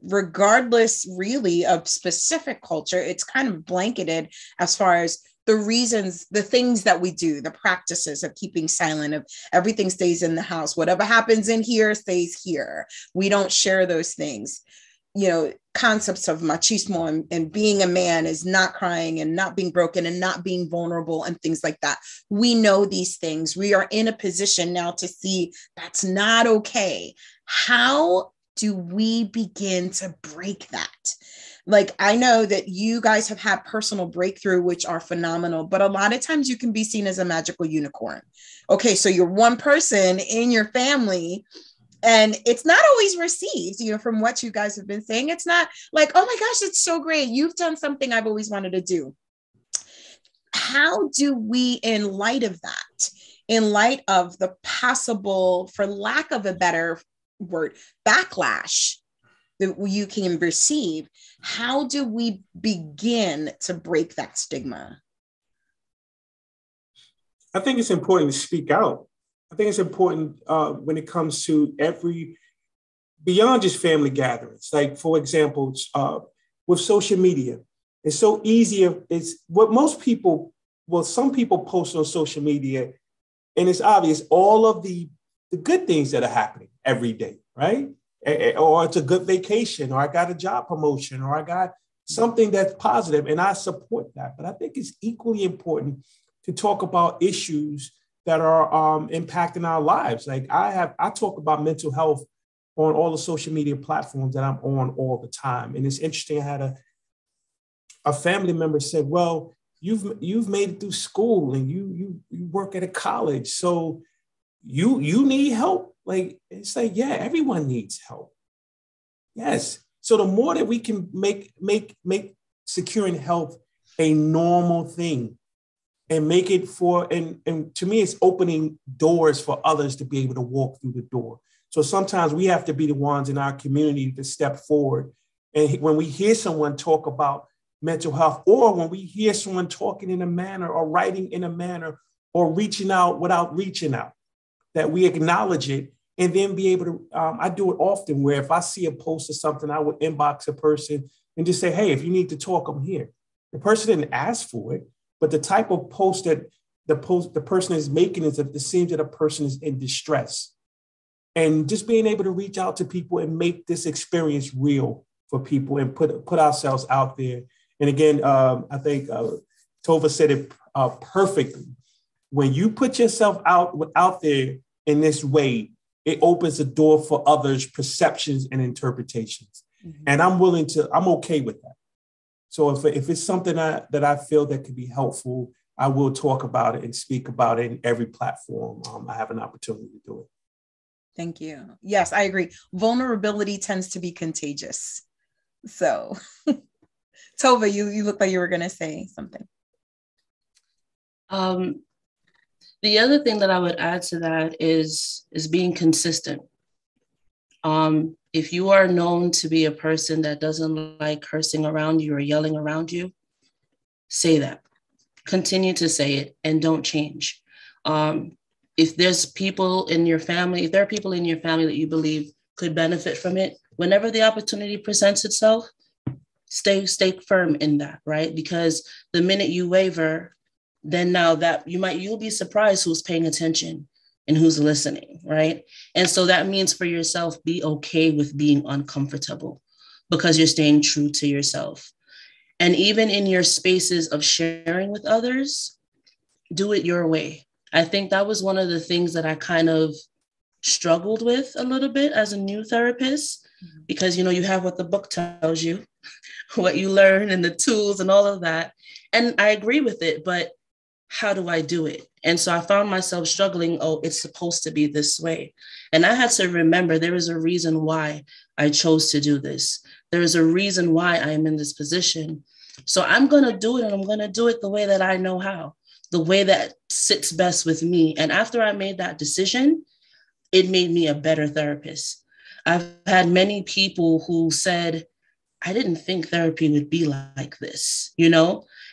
regardless really of specific culture, it's kind of blanketed as far as the reasons, the things that we do, the practices of keeping silent, of everything stays in the house. Whatever happens in here stays here. We don't share those things. You know, concepts of machismo and being a man is not crying and not being broken and not being vulnerable and things like that. We know these things. We are in a position now to see that's not okay. How do we begin to break that? Like, I know that you guys have had personal breakthrough, which are phenomenal, but a lot of times you can be seen as a magical unicorn. Okay, so you're one person in your family, and it's not always received, you know, from what you guys have been saying. It's not like, oh my gosh, it's so great. You've done something I've always wanted to do. How do we, in light of that, in light of the possible, for lack of a better word, backlash that you can receive, how do we begin to break that stigma? I think it's important to speak out. I think it's important when it comes to beyond just family gatherings. Like, for example, with social media, it's so easy. It's what most people, some people post on social media, and it's obvious all of the good things that are happening every day, right? Or it's a good vacation, or I got a job promotion, or I got something that's positive, and I support that. But I think it's equally important to talk about issues that are impacting our lives. Like, I talk about mental health on all the social media platforms that I'm on all the time. And it's interesting, I had a family member said, well, you've made it through school and you work at a college, so you need help. Like, it's like, yeah, everyone needs help. Yes. So the more that we can make securing health a normal thing and make it and to me, it's opening doors for others to be able to walk through the door. So sometimes we have to be the ones in our community to step forward. And when we hear someone talk about mental health, or when we hear someone talking in a manner or writing in a manner or reaching out without reaching out, that we acknowledge it and then be able to, I do it often where if I see a post or something, I would inbox a person and just say, hey, if you need to talk, I'm here. The person didn't ask for it, but the type of post that the person is making is that it seems that a person is in distress. And just being able to reach out to people and make this experience real for people and put ourselves out there. And again, I think Tova said it perfectly. When you put yourself out there in this way, it opens the door for others' perceptions and interpretations. Mm-hmm. And I'm okay with that. So if it's something that I feel that could be helpful, I will talk about it and speak about it in every platform I have an opportunity to do it. Thank you. Yes, I agree. Vulnerability tends to be contagious. So, Tova, you look like you were going to say something. The other thing that I would add to that is being consistent. If you are known to be a person that doesn't like cursing around you or yelling around you, say that. Continue to say it and don't change. If there's people in your family, if there are people in your family that you believe could benefit from it, whenever the opportunity presents itself, stay firm in that, right? Because the minute you waver, then now that you'll be surprised who's paying attention and who's listening, right? And so that means for yourself, be okay with being uncomfortable because you're staying true to yourself. And even in your spaces of sharing with others, do it your way. I think that was one of the things that I kind of struggled with a little bit as a new therapist, because, you have what the book tells you, what you learn and the tools and all of that. And I agree with it, but how do I do it? And so I found myself struggling. Oh, it's supposed to be this way. And I had to remember there is a reason why I chose to do this. There is a reason why I am in this position. So I'm going to do it, and I'm going to do it the way that I know how, the way that sits best with me. And after I made that decision, it made me a better therapist. I've had many people who said, I didn't think therapy would be like this,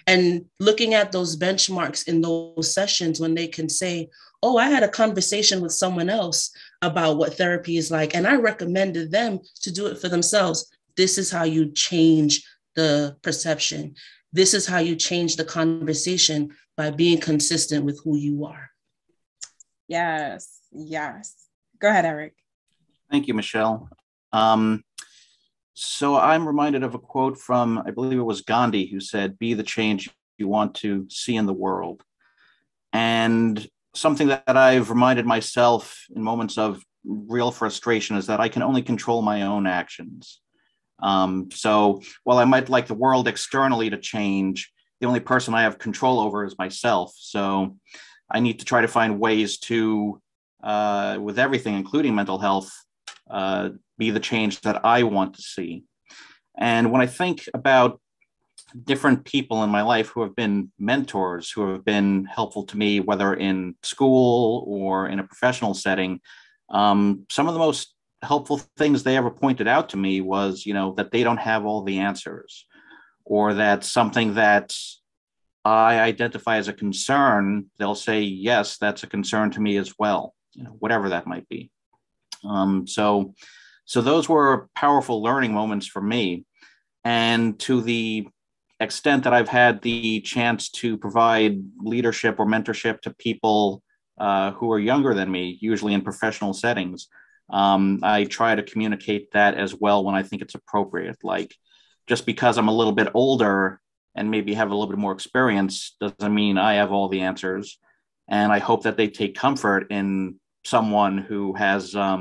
And looking at those benchmarks in those sessions when they can say, oh, I had a conversation with someone else about what therapy is like. And I recommended them to do it for themselves. This is how you change the perception. This is how you change the conversation, by being consistent with who you are. Yes, yes. Go ahead, Eric. Thank you, Michelle. So I'm reminded of a quote from, I believe it was Gandhi, who said, "Be the change you want to see in the world." And something that I've reminded myself in moments of real frustration is that I can only control my own actions. So while I might like the world externally to change, the only person I have control over is myself. So I need to try to find ways to, with everything, including mental health, be the change that I want to see. And when I think about different people in my life who have been mentors, who have been helpful to me, whether in school or in a professional setting, some of the most helpful things they ever pointed out to me was, that they don't have all the answers, or that something that I identify as a concern, they'll say, yes, that's a concern to me as well, whatever that might be. So those were powerful learning moments for me. And to the extent that I've had the chance to provide leadership or mentorship to people who are younger than me, usually in professional settings, I try to communicate that as well when I think it's appropriate. Like, just because I'm a little bit older and maybe have a little bit more experience doesn't mean I have all the answers. And I hope that they take comfort in someone who has, I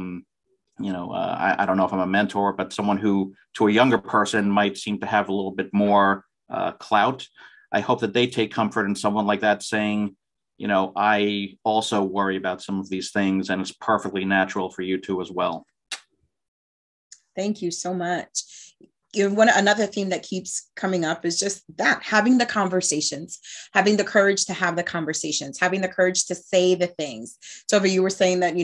don't know if I'm a mentor, but someone who to a younger person might seem to have a little bit more clout. I hope that they take comfort in someone like that saying, I also worry about some of these things, and it's perfectly natural for you to as well. Thank you so much. Another theme that keeps coming up is just that, having the conversations, having the courage to have the conversations, having the courage to say the things. Tova, you were saying that,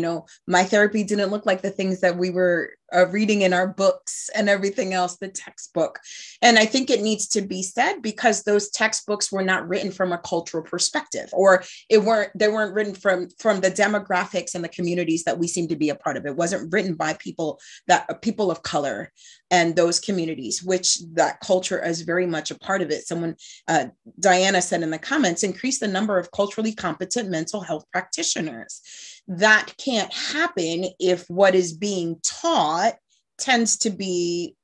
my therapy didn't look like the things that we were reading in our books and everything else, the textbook. And I think it needs to be said, because those textbooks were not written from a cultural perspective, or they weren't written from the demographics and the communities that we seem to be a part of. It wasn't written by people of color and those communities, which that culture is very much a part of it. Someone, Diana said in the comments, increase the number of culturally competent mental health practitioners. That can't happen if what is being taught tends to be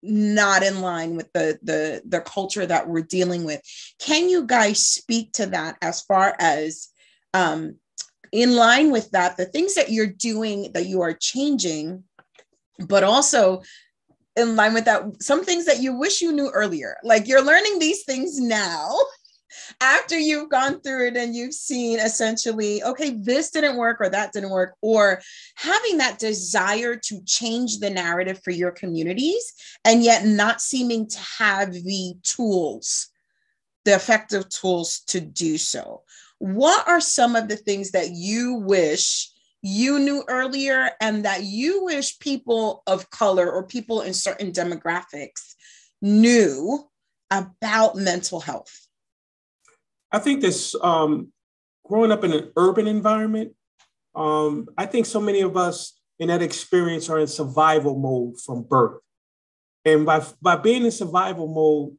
not in line with the culture that we're dealing with. Can you guys speak to that, as far as in line with that, the things that you're doing, that you are changing, but also in line with that, some things that you wish you knew earlier? Like, you're learning these things now after you've gone through it and you've seen essentially, okay, this didn't work or that didn't work, or having that desire to change the narrative for your communities and yet not seeming to have the tools, the effective tools to do so. What are some of the things that you wish you knew earlier, and that you wish people of color or people in certain demographics knew about mental health? I think this, growing up in an urban environment, I think so many of us in that experience are in survival mode from birth. And by being in survival mode,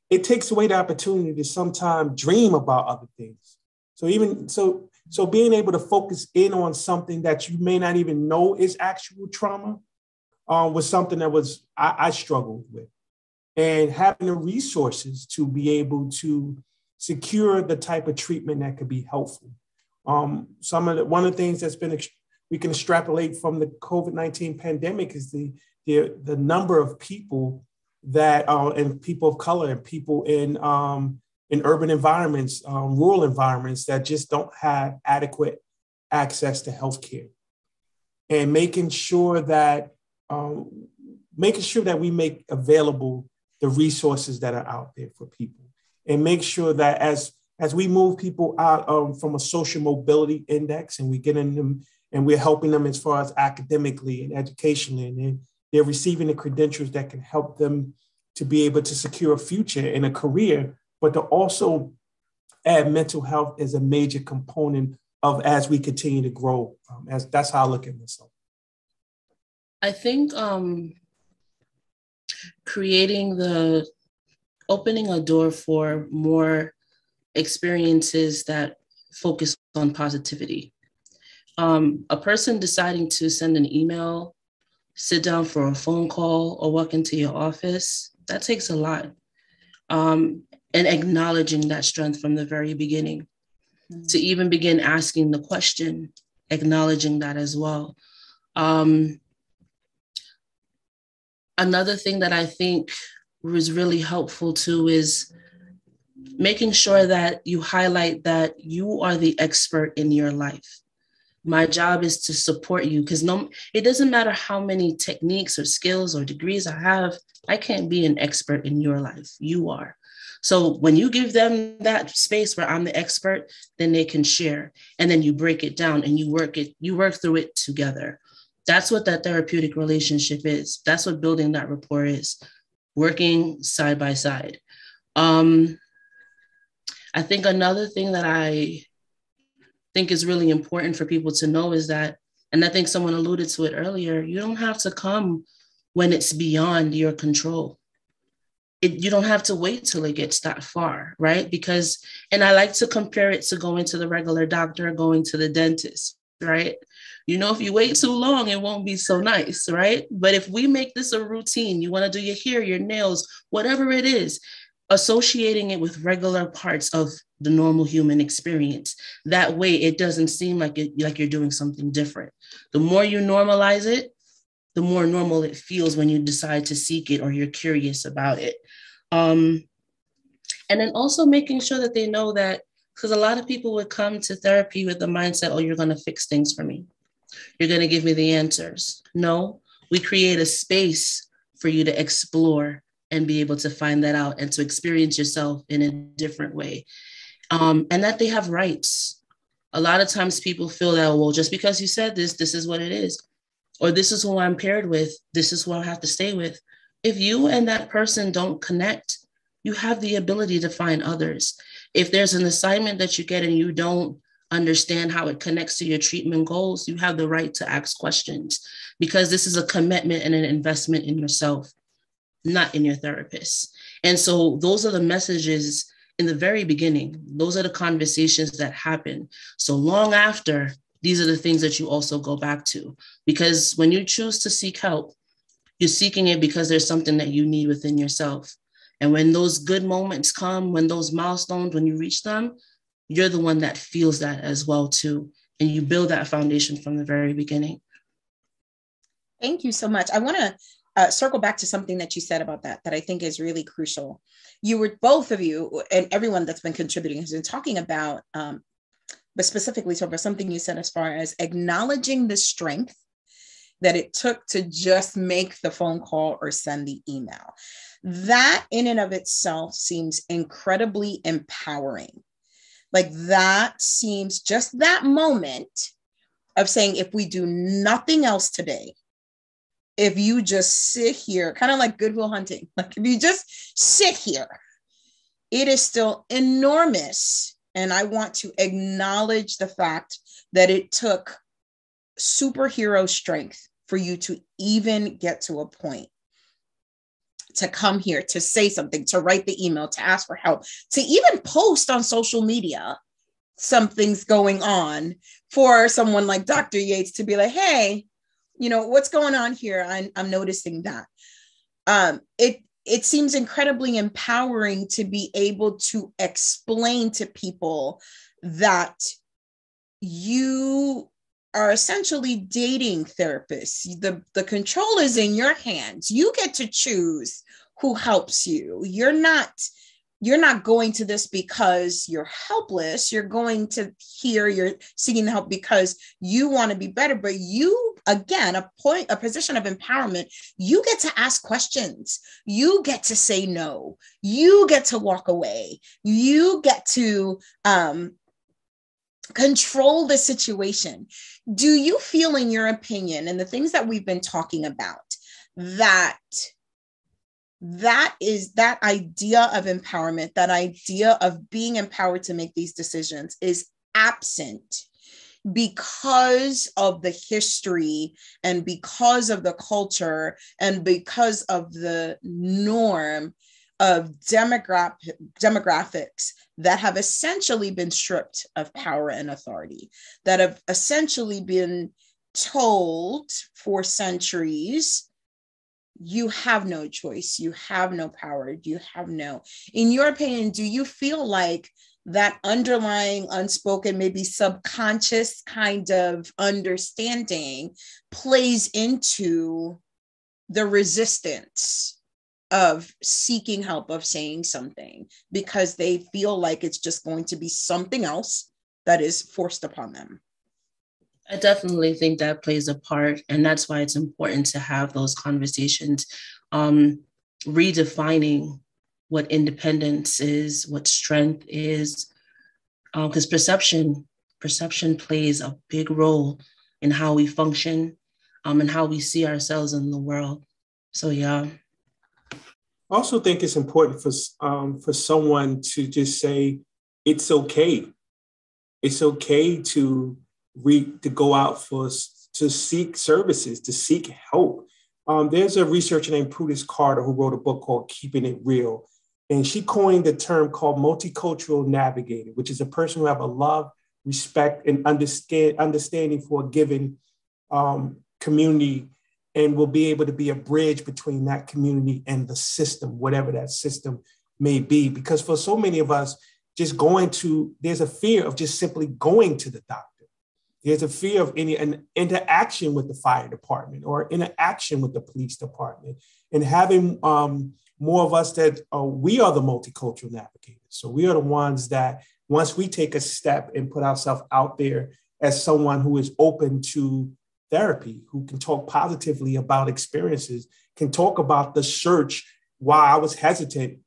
it takes away the opportunity to sometimes dream about other things. So being able to focus in on something that you may not even know is actual trauma was something that I struggled with. And having the resources to be able to secure the type of treatment that could be helpful. One of the things that's been, we can extrapolate from the COVID-19 pandemic is the number of people that, and people of color and people in urban environments, rural environments, that just don't have adequate access to healthcare. And making sure that we make available the resources that are out there for people. And make sure that as we move people out from a social mobility index, and we get in them and we're helping them as far as academically and educationally, and they're receiving the credentials that can help them to be able to secure a future and a career, but to also add mental health as a major component as we continue to grow. As that's how I look at myself. I think opening a door for more experiences that focus on positivity. A person deciding to send an email, sit down for a phone call, or walk into your office, that takes a lot. And acknowledging that strength from the very beginning, to even begin asking the question, acknowledging that as well. Another thing that I think was really helpful too is making sure that you highlight that you are the expert in your life. My job is to support you, because it doesn't matter how many techniques or skills or degrees I have, I can't be an expert in your life. You are. So when you give them that space where I'm the expert, then they can share, and then you break it down and you work through it together. That's what that therapeutic relationship is. That's what building that rapport is, working side by side. I think another thing that I think is really important for people to know is that, and I think someone alluded to it earlier, you don't have to come when it's beyond your control. You don't have to wait till it gets that far, right? Because, and I like to compare it to going to the regular doctor, going to the dentist, right? You know, if you wait too long, it won't be so nice, right? But if we make this a routine, you want to do your hair, your nails, whatever it is, associating it with regular parts of the normal human experience. That way, it doesn't seem like you're doing something different. The more you normalize it, the more normal it feels when you decide to seek it or you're curious about it. And then also making sure that they know that, because a lot of people would come to therapy with the mindset, oh, you're going to fix things for me. You're going to give me the answers. No, we create a space for you to explore and be able to find that out and to experience yourself in a different way. And that they have rights. A lot of times people feel that, well, just because you said this, this is what it is. Or this is who I'm paired with. This is who I have to stay with. If you and that person don't connect, you have the ability to find others. If there's an assignment that you get and you don't understand how it connects to your treatment goals, you have the right to ask questions, because this is a commitment and an investment in yourself, not in your therapist. And so those are the messages in the very beginning. Those are the conversations that happen. So long after, these are the things that you also go back to, because when you choose to seek help, you're seeking it because there's something that you need within yourself. And when those good moments come, when those milestones, when you reach them, you're the one that feels that as well too. And you build that foundation from the very beginning. Thank you so much. I want to circle back to something that you said about that I think is really crucial. You were, both of you and everyone that's been contributing has been talking about, but specifically talk about something you said as far as acknowledging the strength that it took to just make the phone call or send the email. That in and of itself seems incredibly empowering. Like that seems just that moment of saying, if we do nothing else today, if you just sit here, kind of like Good Will Hunting, like if you just sit here, it is still enormous. And I want to acknowledge the fact that it took superhero strength for you to even get to a point, to come here, to say something, to write the email, to ask for help, to even post on social media something's going on, for someone like Dr. Yates to be like, hey, you know, what's going on here? I'm noticing that. It seems incredibly empowering to be able to explain to people that you are essentially dating therapists. The control is in your hands. You get to choose who helps you. You're not going to this because you're helpless. You're going to here, you're seeking help because you want to be better. But you, again, a position of empowerment, you get to ask questions. You get to say no. You get to walk away. You get to control the situation. Do you feel, in your opinion, and the things that we've been talking about, that is that idea of empowerment, that idea of being empowered to make these decisions is absent because of the history and because of the culture and because of the norm of demographics that have essentially been stripped of power and authority, that have essentially been told for centuries, you have no choice, you have no power, you have no. In your opinion, do you feel like that underlying unspoken, maybe subconscious kind of understanding plays into the resistance of seeking help, of saying something, because they feel like it's just going to be something else that is forced upon them? I definitely think that plays a part, and that's why it's important to have those conversations, redefining what independence is, what strength is, because perception plays a big role in how we function, and how we see ourselves in the world. So yeah. I also think it's important for someone to just say, it's okay. It's okay to go out to seek services, to seek help. There's a researcher named Prudence Carter who wrote a book called Keeping It Real. And she coined the term called multicultural navigator, which is a person who have a love, respect, and understanding for a given community, and will be able to be a bridge between that community and the system, whatever that system may be. Because for so many of us, there's a fear of just simply going to the doctor. There's a fear of an interaction with the fire department or interaction with the police department, and having more of us that we are the multicultural navigators. So we are the ones that once we take a step and put ourselves out there as someone who is open to therapy, who can talk positively about experiences, can talk about the search, why I was hesitant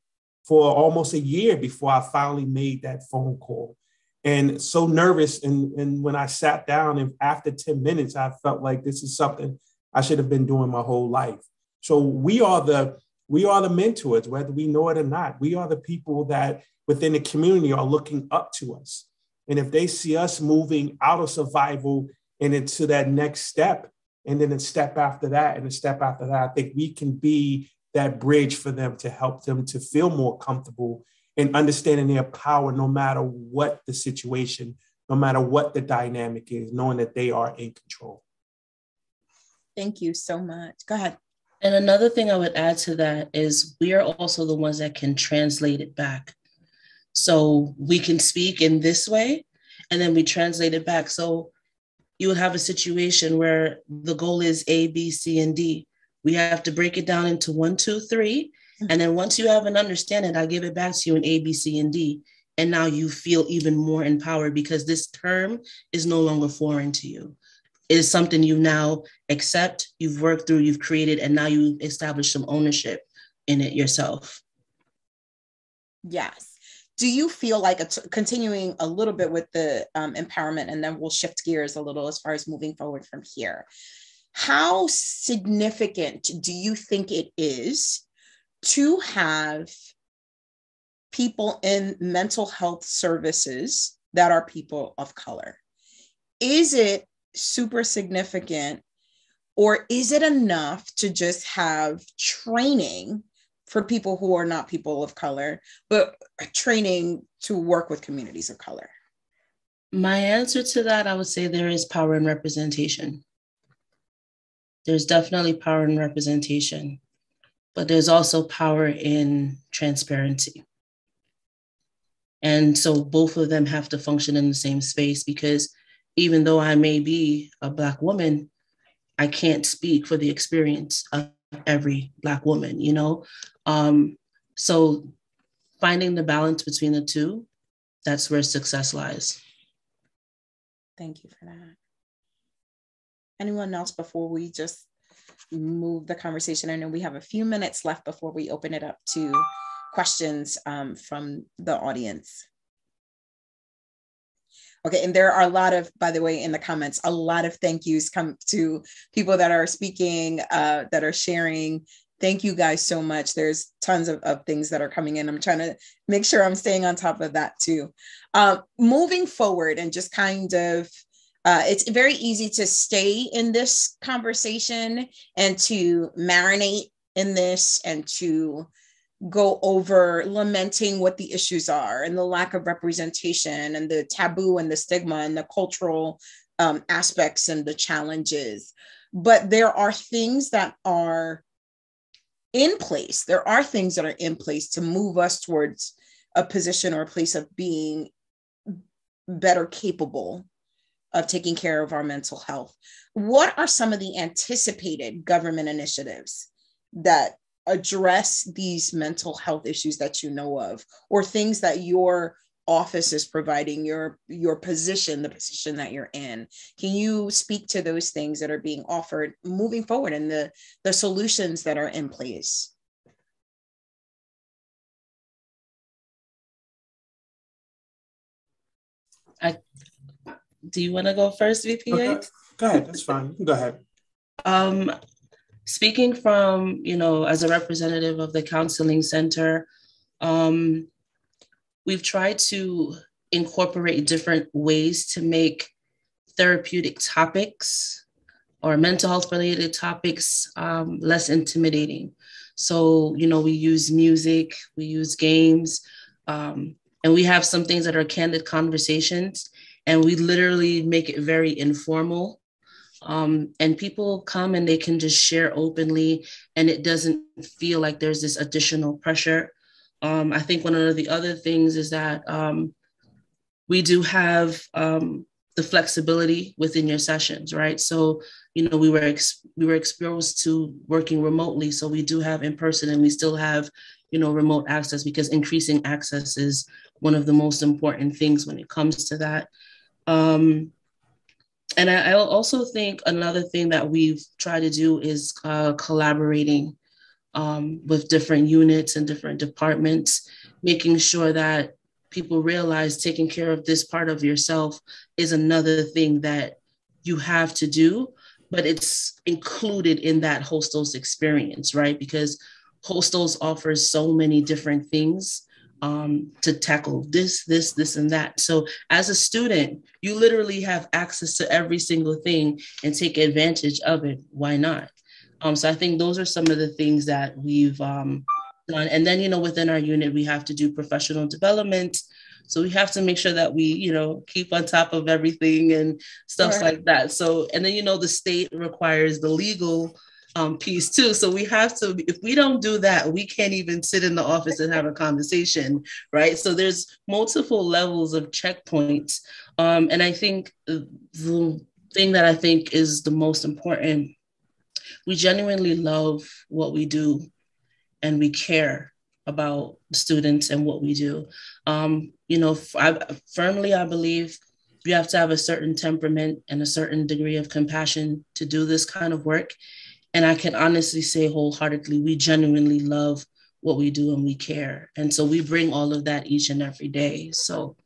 for almost a year before I finally made that phone call. And so nervous. And when I sat down, and after 10 minutes, I felt like this is something I should have been doing my whole life. So we are the mentors, whether we know it or not. We are the people that within the community are looking up to us. And if they see us moving out of survival and into that next step, and then a step after that, and a step after that, I think we can be that bridge for them to help them to feel more comfortable and understanding their power, no matter what the situation, no matter what the dynamic is, knowing that they are in control. Thank you so much. Go ahead. And another thing I would add to that is we are also the ones that can translate it back. So we can speak in this way, and then we translate it back. So you would have a situation where the goal is A, B, C, and D. We have to break it down into 1, 2, 3. And then once you have an understanding, I give it back to you in A, B, C, and D. And now you feel even more empowered because this term is no longer foreign to you. It is something you now accept, you've worked through, you've created, and now you've established some ownership in it yourself. Yes. Do you feel like, continuing a little bit with the empowerment, and then we'll shift gears a little as far as moving forward from here. How significant do you think it is to have people in mental health services that are people of color? Is it super significant, or is it enough to just have training for people who are not people of color, but training to work with communities of color? My answer to that, I would say there is power in representation. There's definitely power in representation, but there's also power in transparency. And so both of them have to function in the same space, because even though I may be a Black woman, I can't speak for the experience of every Black woman, you know? So finding the balance between the two, that's where success lies. Thank you for that. Anyone else before we just move the conversation? I know we have a few minutes left before we open it up to questions from the audience. Okay, and there are a lot of, by the way, in the comments, a lot of thank yous come to people that are speaking, that are sharing. Thank you guys so much. There's tons of things that are coming in. I'm trying to make sure I'm staying on top of that too. Moving forward and just kind of It's very easy to stay in this conversation and to marinate in this and to go over lamenting what the issues are and the lack of representation and the taboo and the stigma and the cultural aspects and the challenges. But there are things that are in place. There are things that are in place to move us towards a position or a place of being better capable of taking care of our mental health. What are some of the anticipated government initiatives that address these mental health issues that you know of, or things that your office is providing, your position, the position that you're in? Can you speak to those things that are being offered moving forward and the solutions that are in place? Do you want to go first, VP? Okay. Go ahead, that's fine. Go ahead. Speaking from, as a representative of the counseling center, we've tried to incorporate different ways to make therapeutic topics or mental health related topics less intimidating. So, we use music, we use games, and we have some things that are candid conversations, and we literally make it very informal. And people come and they can just share openly, and it doesn't feel like there's this additional pressure. I think one of the other things is that we do have the flexibility within your sessions, right? So, we were exposed to working remotely, so we do have in person, and we still have, remote access, because increasing access is one of the most important things when it comes to that. And I also think another thing that we've tried to do is collaborating with different units and different departments, making sure that people realize taking care of this part of yourself is another thing that you have to do, but it's included in that Hostsos experience, right? Because Hostsos offers so many different things to tackle this, and that. So as a student, you literally have access to every single thing and take advantage of it. Why not? So I think those are some of the things that we've done. And then, within our unit, we have to do professional development. So we have to make sure that we, keep on top of everything and stuff like that. So, and then, the state requires the legal piece too. So we have to, if we don't do that, we can't even sit in the office and have a conversation, right? So there's multiple levels of checkpoints. And I think the thing that I think is the most important, we genuinely love what we do and we care about students and what we do. I believe you have to have a certain temperament and a certain degree of compassion to do this kind of work. And I can honestly say wholeheartedly, we genuinely love what we do and we care. And so we bring all of that each and every day. So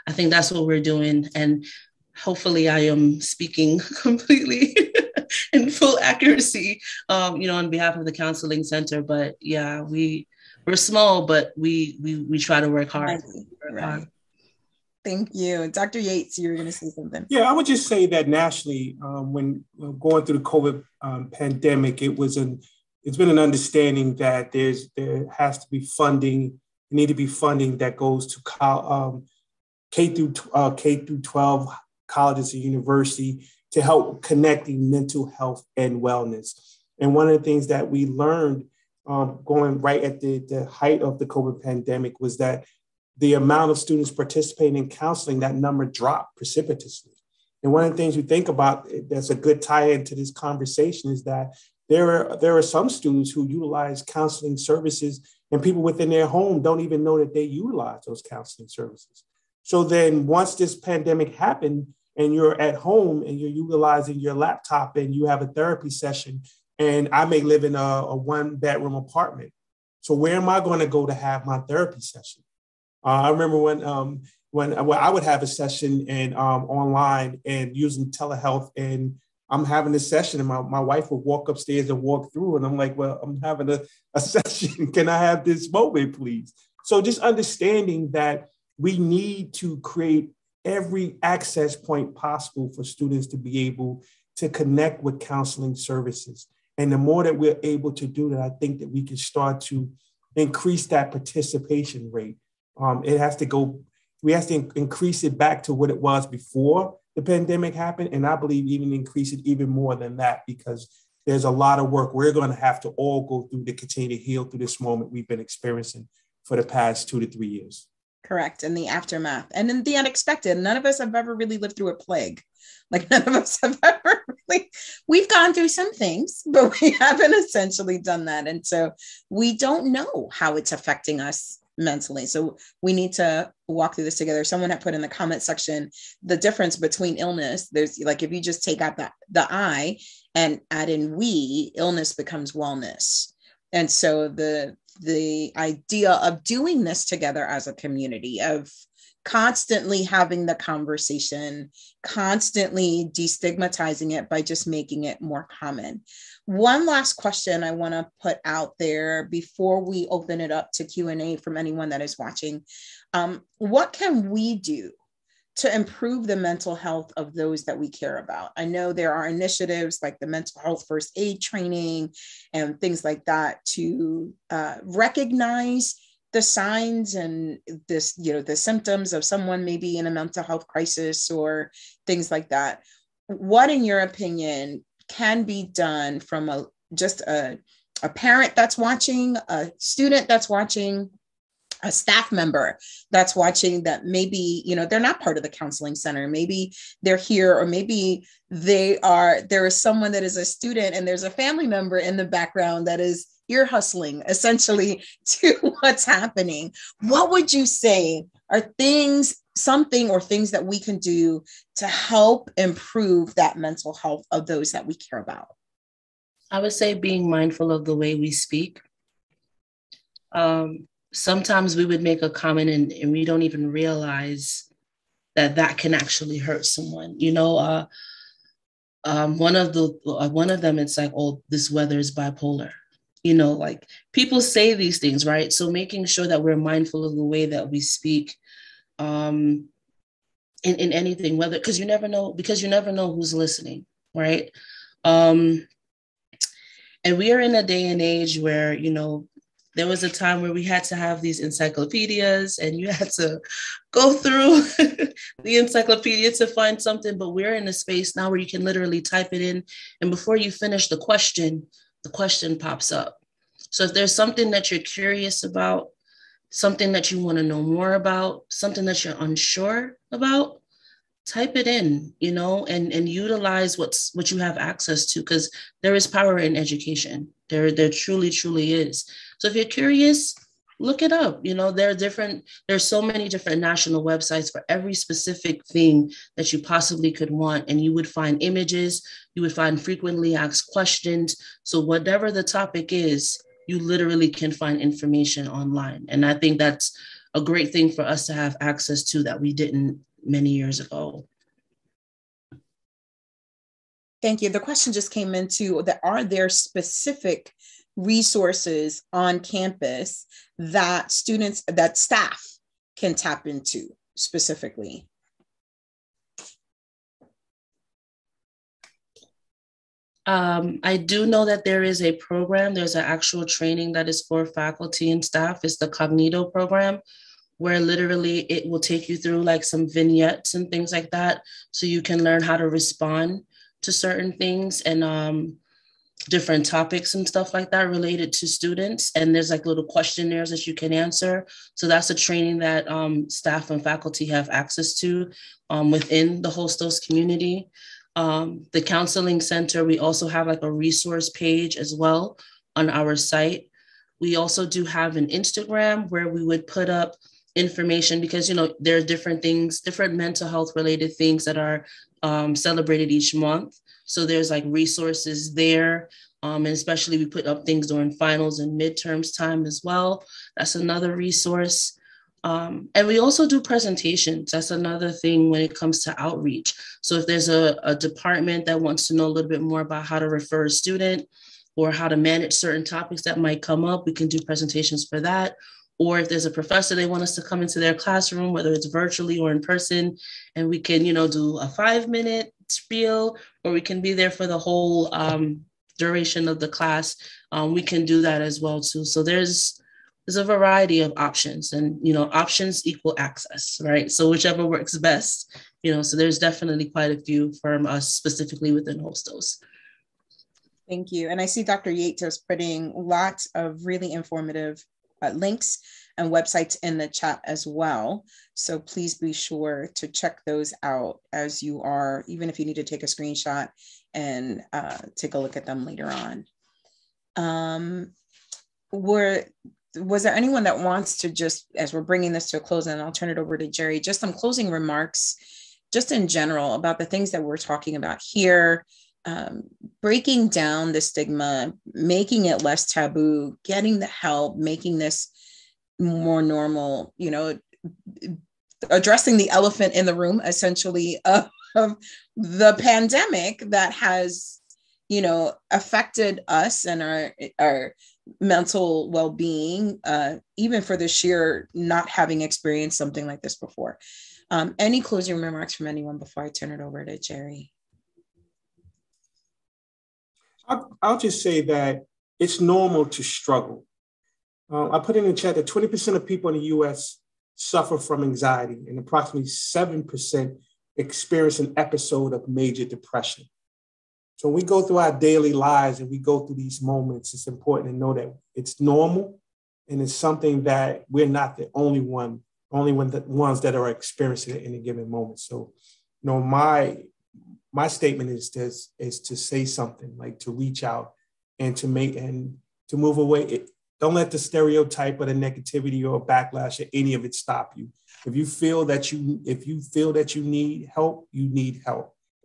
I think that's what we're doing. And hopefully I am speaking completely in full accuracy, on behalf of the counseling center. But yeah, we're small, but we try to work hard. Right. Thank you. Dr. Yates, you were going to say something. Yeah, I would just say that nationally, when going through the COVID pandemic, it's been an understanding that there has to be funding, need to be funding that goes to K through 12 colleges and university to help connecting mental health and wellness. And one of the things that we learned going right at the height of the COVID pandemic was that the amount of students participating in counseling, that number dropped precipitously. And one of the things we think about that's a good tie into this conversation is that there are some students who utilize counseling services, and people within their home don't even know that they utilize those counseling services. So then once this pandemic happened and you're at home and you're utilizing your laptop and you have a therapy session, and I may live in a 1-bedroom apartment. So where am I going to go to have my therapy session? I remember when I would have a session and online and using telehealth, and I'm having a session and my wife would walk upstairs and walk through, and I'm like, well, I'm having a session. Can I have this moment, please? So just understanding that we need to create every access point possible for students to be able to connect with counseling services. And the more that we're able to do that, I think that we can start to increase that participation rate. We have to increase it back to what it was before the pandemic happened. And I believe even increase it even more than that, because there's a lot of work we're going to have to all go through to continue to heal through this moment we've been experiencing for the past 2 to 3 years. Correct. And the aftermath and then the unexpected. None of us have ever really lived through a plague. Like none of us have ever really, we've gone through some things, but we haven't essentially done that. And so we don't know how it's affecting us mentally. So we need to walk through this together. Someone had put in the comment section, the difference between illness. There's like, if you just take out the I and add in we, illness becomes wellness. And so the idea of doing this together as a community, of constantly having the conversation, constantly destigmatizing it by just making it more common. One last question I want to put out there before we open it up to Q&A from anyone that is watching. What can we do to improve the mental health of those that we care about? I know there are initiatives like the mental health first aid training and things like that to recognize the signs and this, the symptoms of someone maybe in a mental health crisis or things like that. What, in your opinion, can be done from a parent that's watching, a student that's watching, a staff member that's watching, that maybe, they're not part of the counseling center. Maybe they're here, or maybe there is someone that is a student and there's a family member in the background that is ear hustling essentially to what's happening. What would you say are things that we can do to help improve that mental health of those that we care about? I would say being mindful of the way we speak. Sometimes we would make a comment and we don't even realize that can actually hurt someone. One of them, it's like, oh, this weather is bipolar. Like people say these things, right? So making sure that we're mindful of the way that we speak in anything, whether, because you never know who's listening, right? And we are in a day and age where, there was a time where we had to have these encyclopedias and you had to go through the encyclopedia to find something, but we're in a space now where you can literally type it in. And before you finish the question pops up. So if there's something that you're curious about, something that you want to know more about, something that you're unsure about, type it in, and utilize what you have access to, because there is power in education. There truly, truly is. So if you're curious, look it up. There's so many different national websites for every specific thing that you possibly could want. And you would find images, you would find frequently asked questions. So whatever the topic is, you literally can find information online. And I think that's a great thing for us to have access to that we didn't many years ago. Thank you. The question just came into that. Are there specific resources on campus that staff can tap into specifically? I do know that there is a program. There's an actual training that is for faculty and staff. It's the Cognito program, where literally it will take you through like some vignettes and things like that, so you can learn how to respond to certain things and different topics and stuff like that related to students. And there's like little questionnaires that you can answer. So that's a training that staff and faculty have access to within the Hostsos community. The counseling center, we also have like a resource page as well on our site. We also do have an Instagram where we would put up information, because there are different things, different mental health related things that are celebrated each month. So there's like resources there, and especially we put up things during finals and midterms time as well. That's another resource. And we also do presentations. That's another thing when it comes to outreach. So if there's a department that wants to know a little bit more about how to refer a student or how to manage certain topics that might come up, we can do presentations for that. or if there's a professor, they want us to come into their classroom, whether it's virtually or in person, and we can, do a 5-minute spiel, or we can be there for the whole duration of the class. We can do that as well too. So there's a variety of options, and, options equal access, right? So whichever works best, so there's definitely quite a few from us specifically within Hostsos. Thank you. And I see Dr. Yates is putting lots of really informative links and websites in the chat as well. So please be sure to check those out as you are, even if you need to take a screenshot and take a look at them later on. Was there anyone that wants to just, as we're bringing this to a close, and I'll turn it over to Jerry, just some closing remarks, just in general about the things that we're talking about here, breaking down the stigma, making it less taboo, getting the help, making this more normal, addressing the elephant in the room, essentially, of the pandemic that has, affected us and our mental well-being, even for the sheer not having experienced something like this before. Any closing remarks from anyone before I turn it over to Jerry? I'll just say that it's normal to struggle. I put in the chat that 20% of people in the US suffer from anxiety, and approximately 7% experience an episode of major depression. So when we go through our daily lives and we go through these moments, it's important to know that it's normal, and it's something that we're not the only ones that are experiencing it in a given moment. So, my statement is to say something, like to reach out and to move away. Don't let the stereotype or the negativity or backlash or any of it stop you. If you feel that you need help,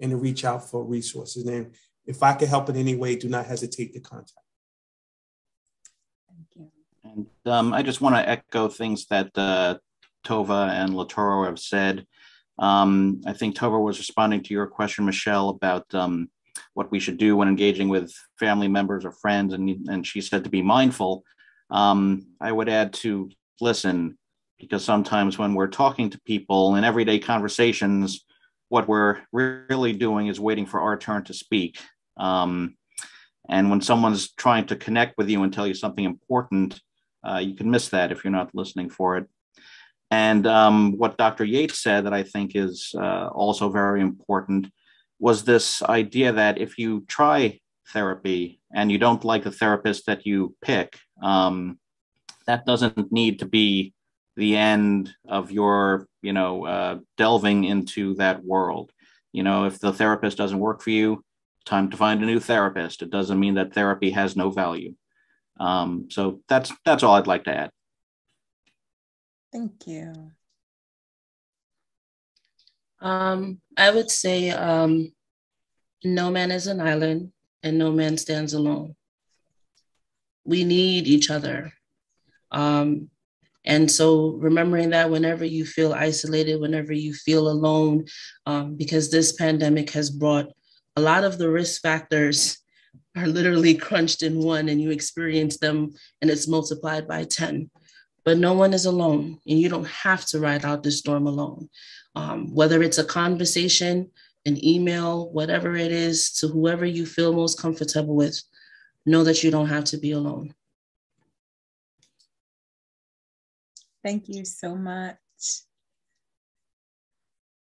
and to reach out for resources. And if I can help in any way, do not hesitate to contact. Thank you. And I just want to echo things that Tova and Latoro have said. I think Tova was responding to your question, Michelle, about what we should do when engaging with family members or friends, and she said to be mindful. I would add to listen, because sometimes when we're talking to people in everyday conversations, what we're really doing is waiting for our turn to speak. And when someone's trying to connect with you and tell you something important, you can miss that if you're not listening for it. And what Dr. Yates said that I think is also very important was this idea that if you try therapy and you don't like the therapist that you pick, that doesn't need to be the end of your, delving into that world. If the therapist doesn't work for you, time to find a new therapist. It doesn't mean that therapy has no value. So that's all I'd like to add. Thank you. I would say no man is an island and no man stands alone. We need each other. And so remembering that whenever you feel isolated, whenever you feel alone, because this pandemic has brought a lot of the risk factors are literally crunched in one, and you experience them and it's multiplied by 10. But no one is alone, and you don't have to ride out this storm alone. Whether it's a conversation, an email, whatever it is, to whoever you feel most comfortable with, know that you don't have to be alone. Thank you so much.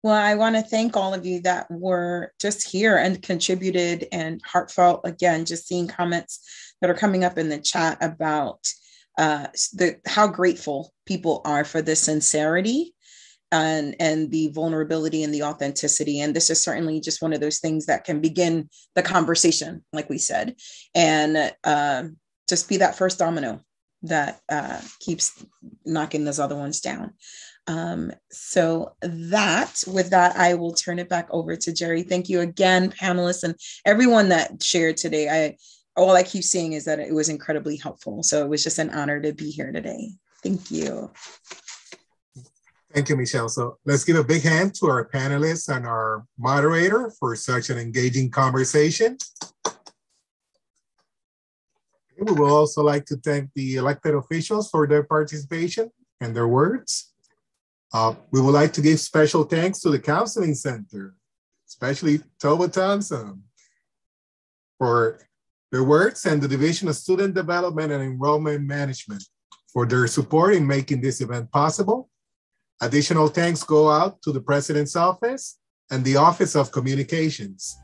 Well, I want to thank all of you that were just here and contributed, and heartfelt, again, just seeing comments that are coming up in the chat about how grateful people are for the sincerity and the vulnerability and the authenticity. And this is certainly just one of those things that can begin the conversation, like we said, and just be that first domino that keeps knocking those other ones down. So with that, I will turn it back over to Jerry. Thank you again, panelists, and everyone that shared today. All I keep seeing is that it was incredibly helpful. So it was just an honor to be here today. Thank you. Thank you, Michelle. So let's give a big hand to our panelists and our moderator for such an engaging conversation. We would also like to thank the elected officials for their participation and their words. We would like to give special thanks to the Counseling Center, especially Tova Thompson, for their words, and the Division of Student Development and Enrollment Management for their support in making this event possible. Additional thanks go out to the President's Office and the Office of Communications.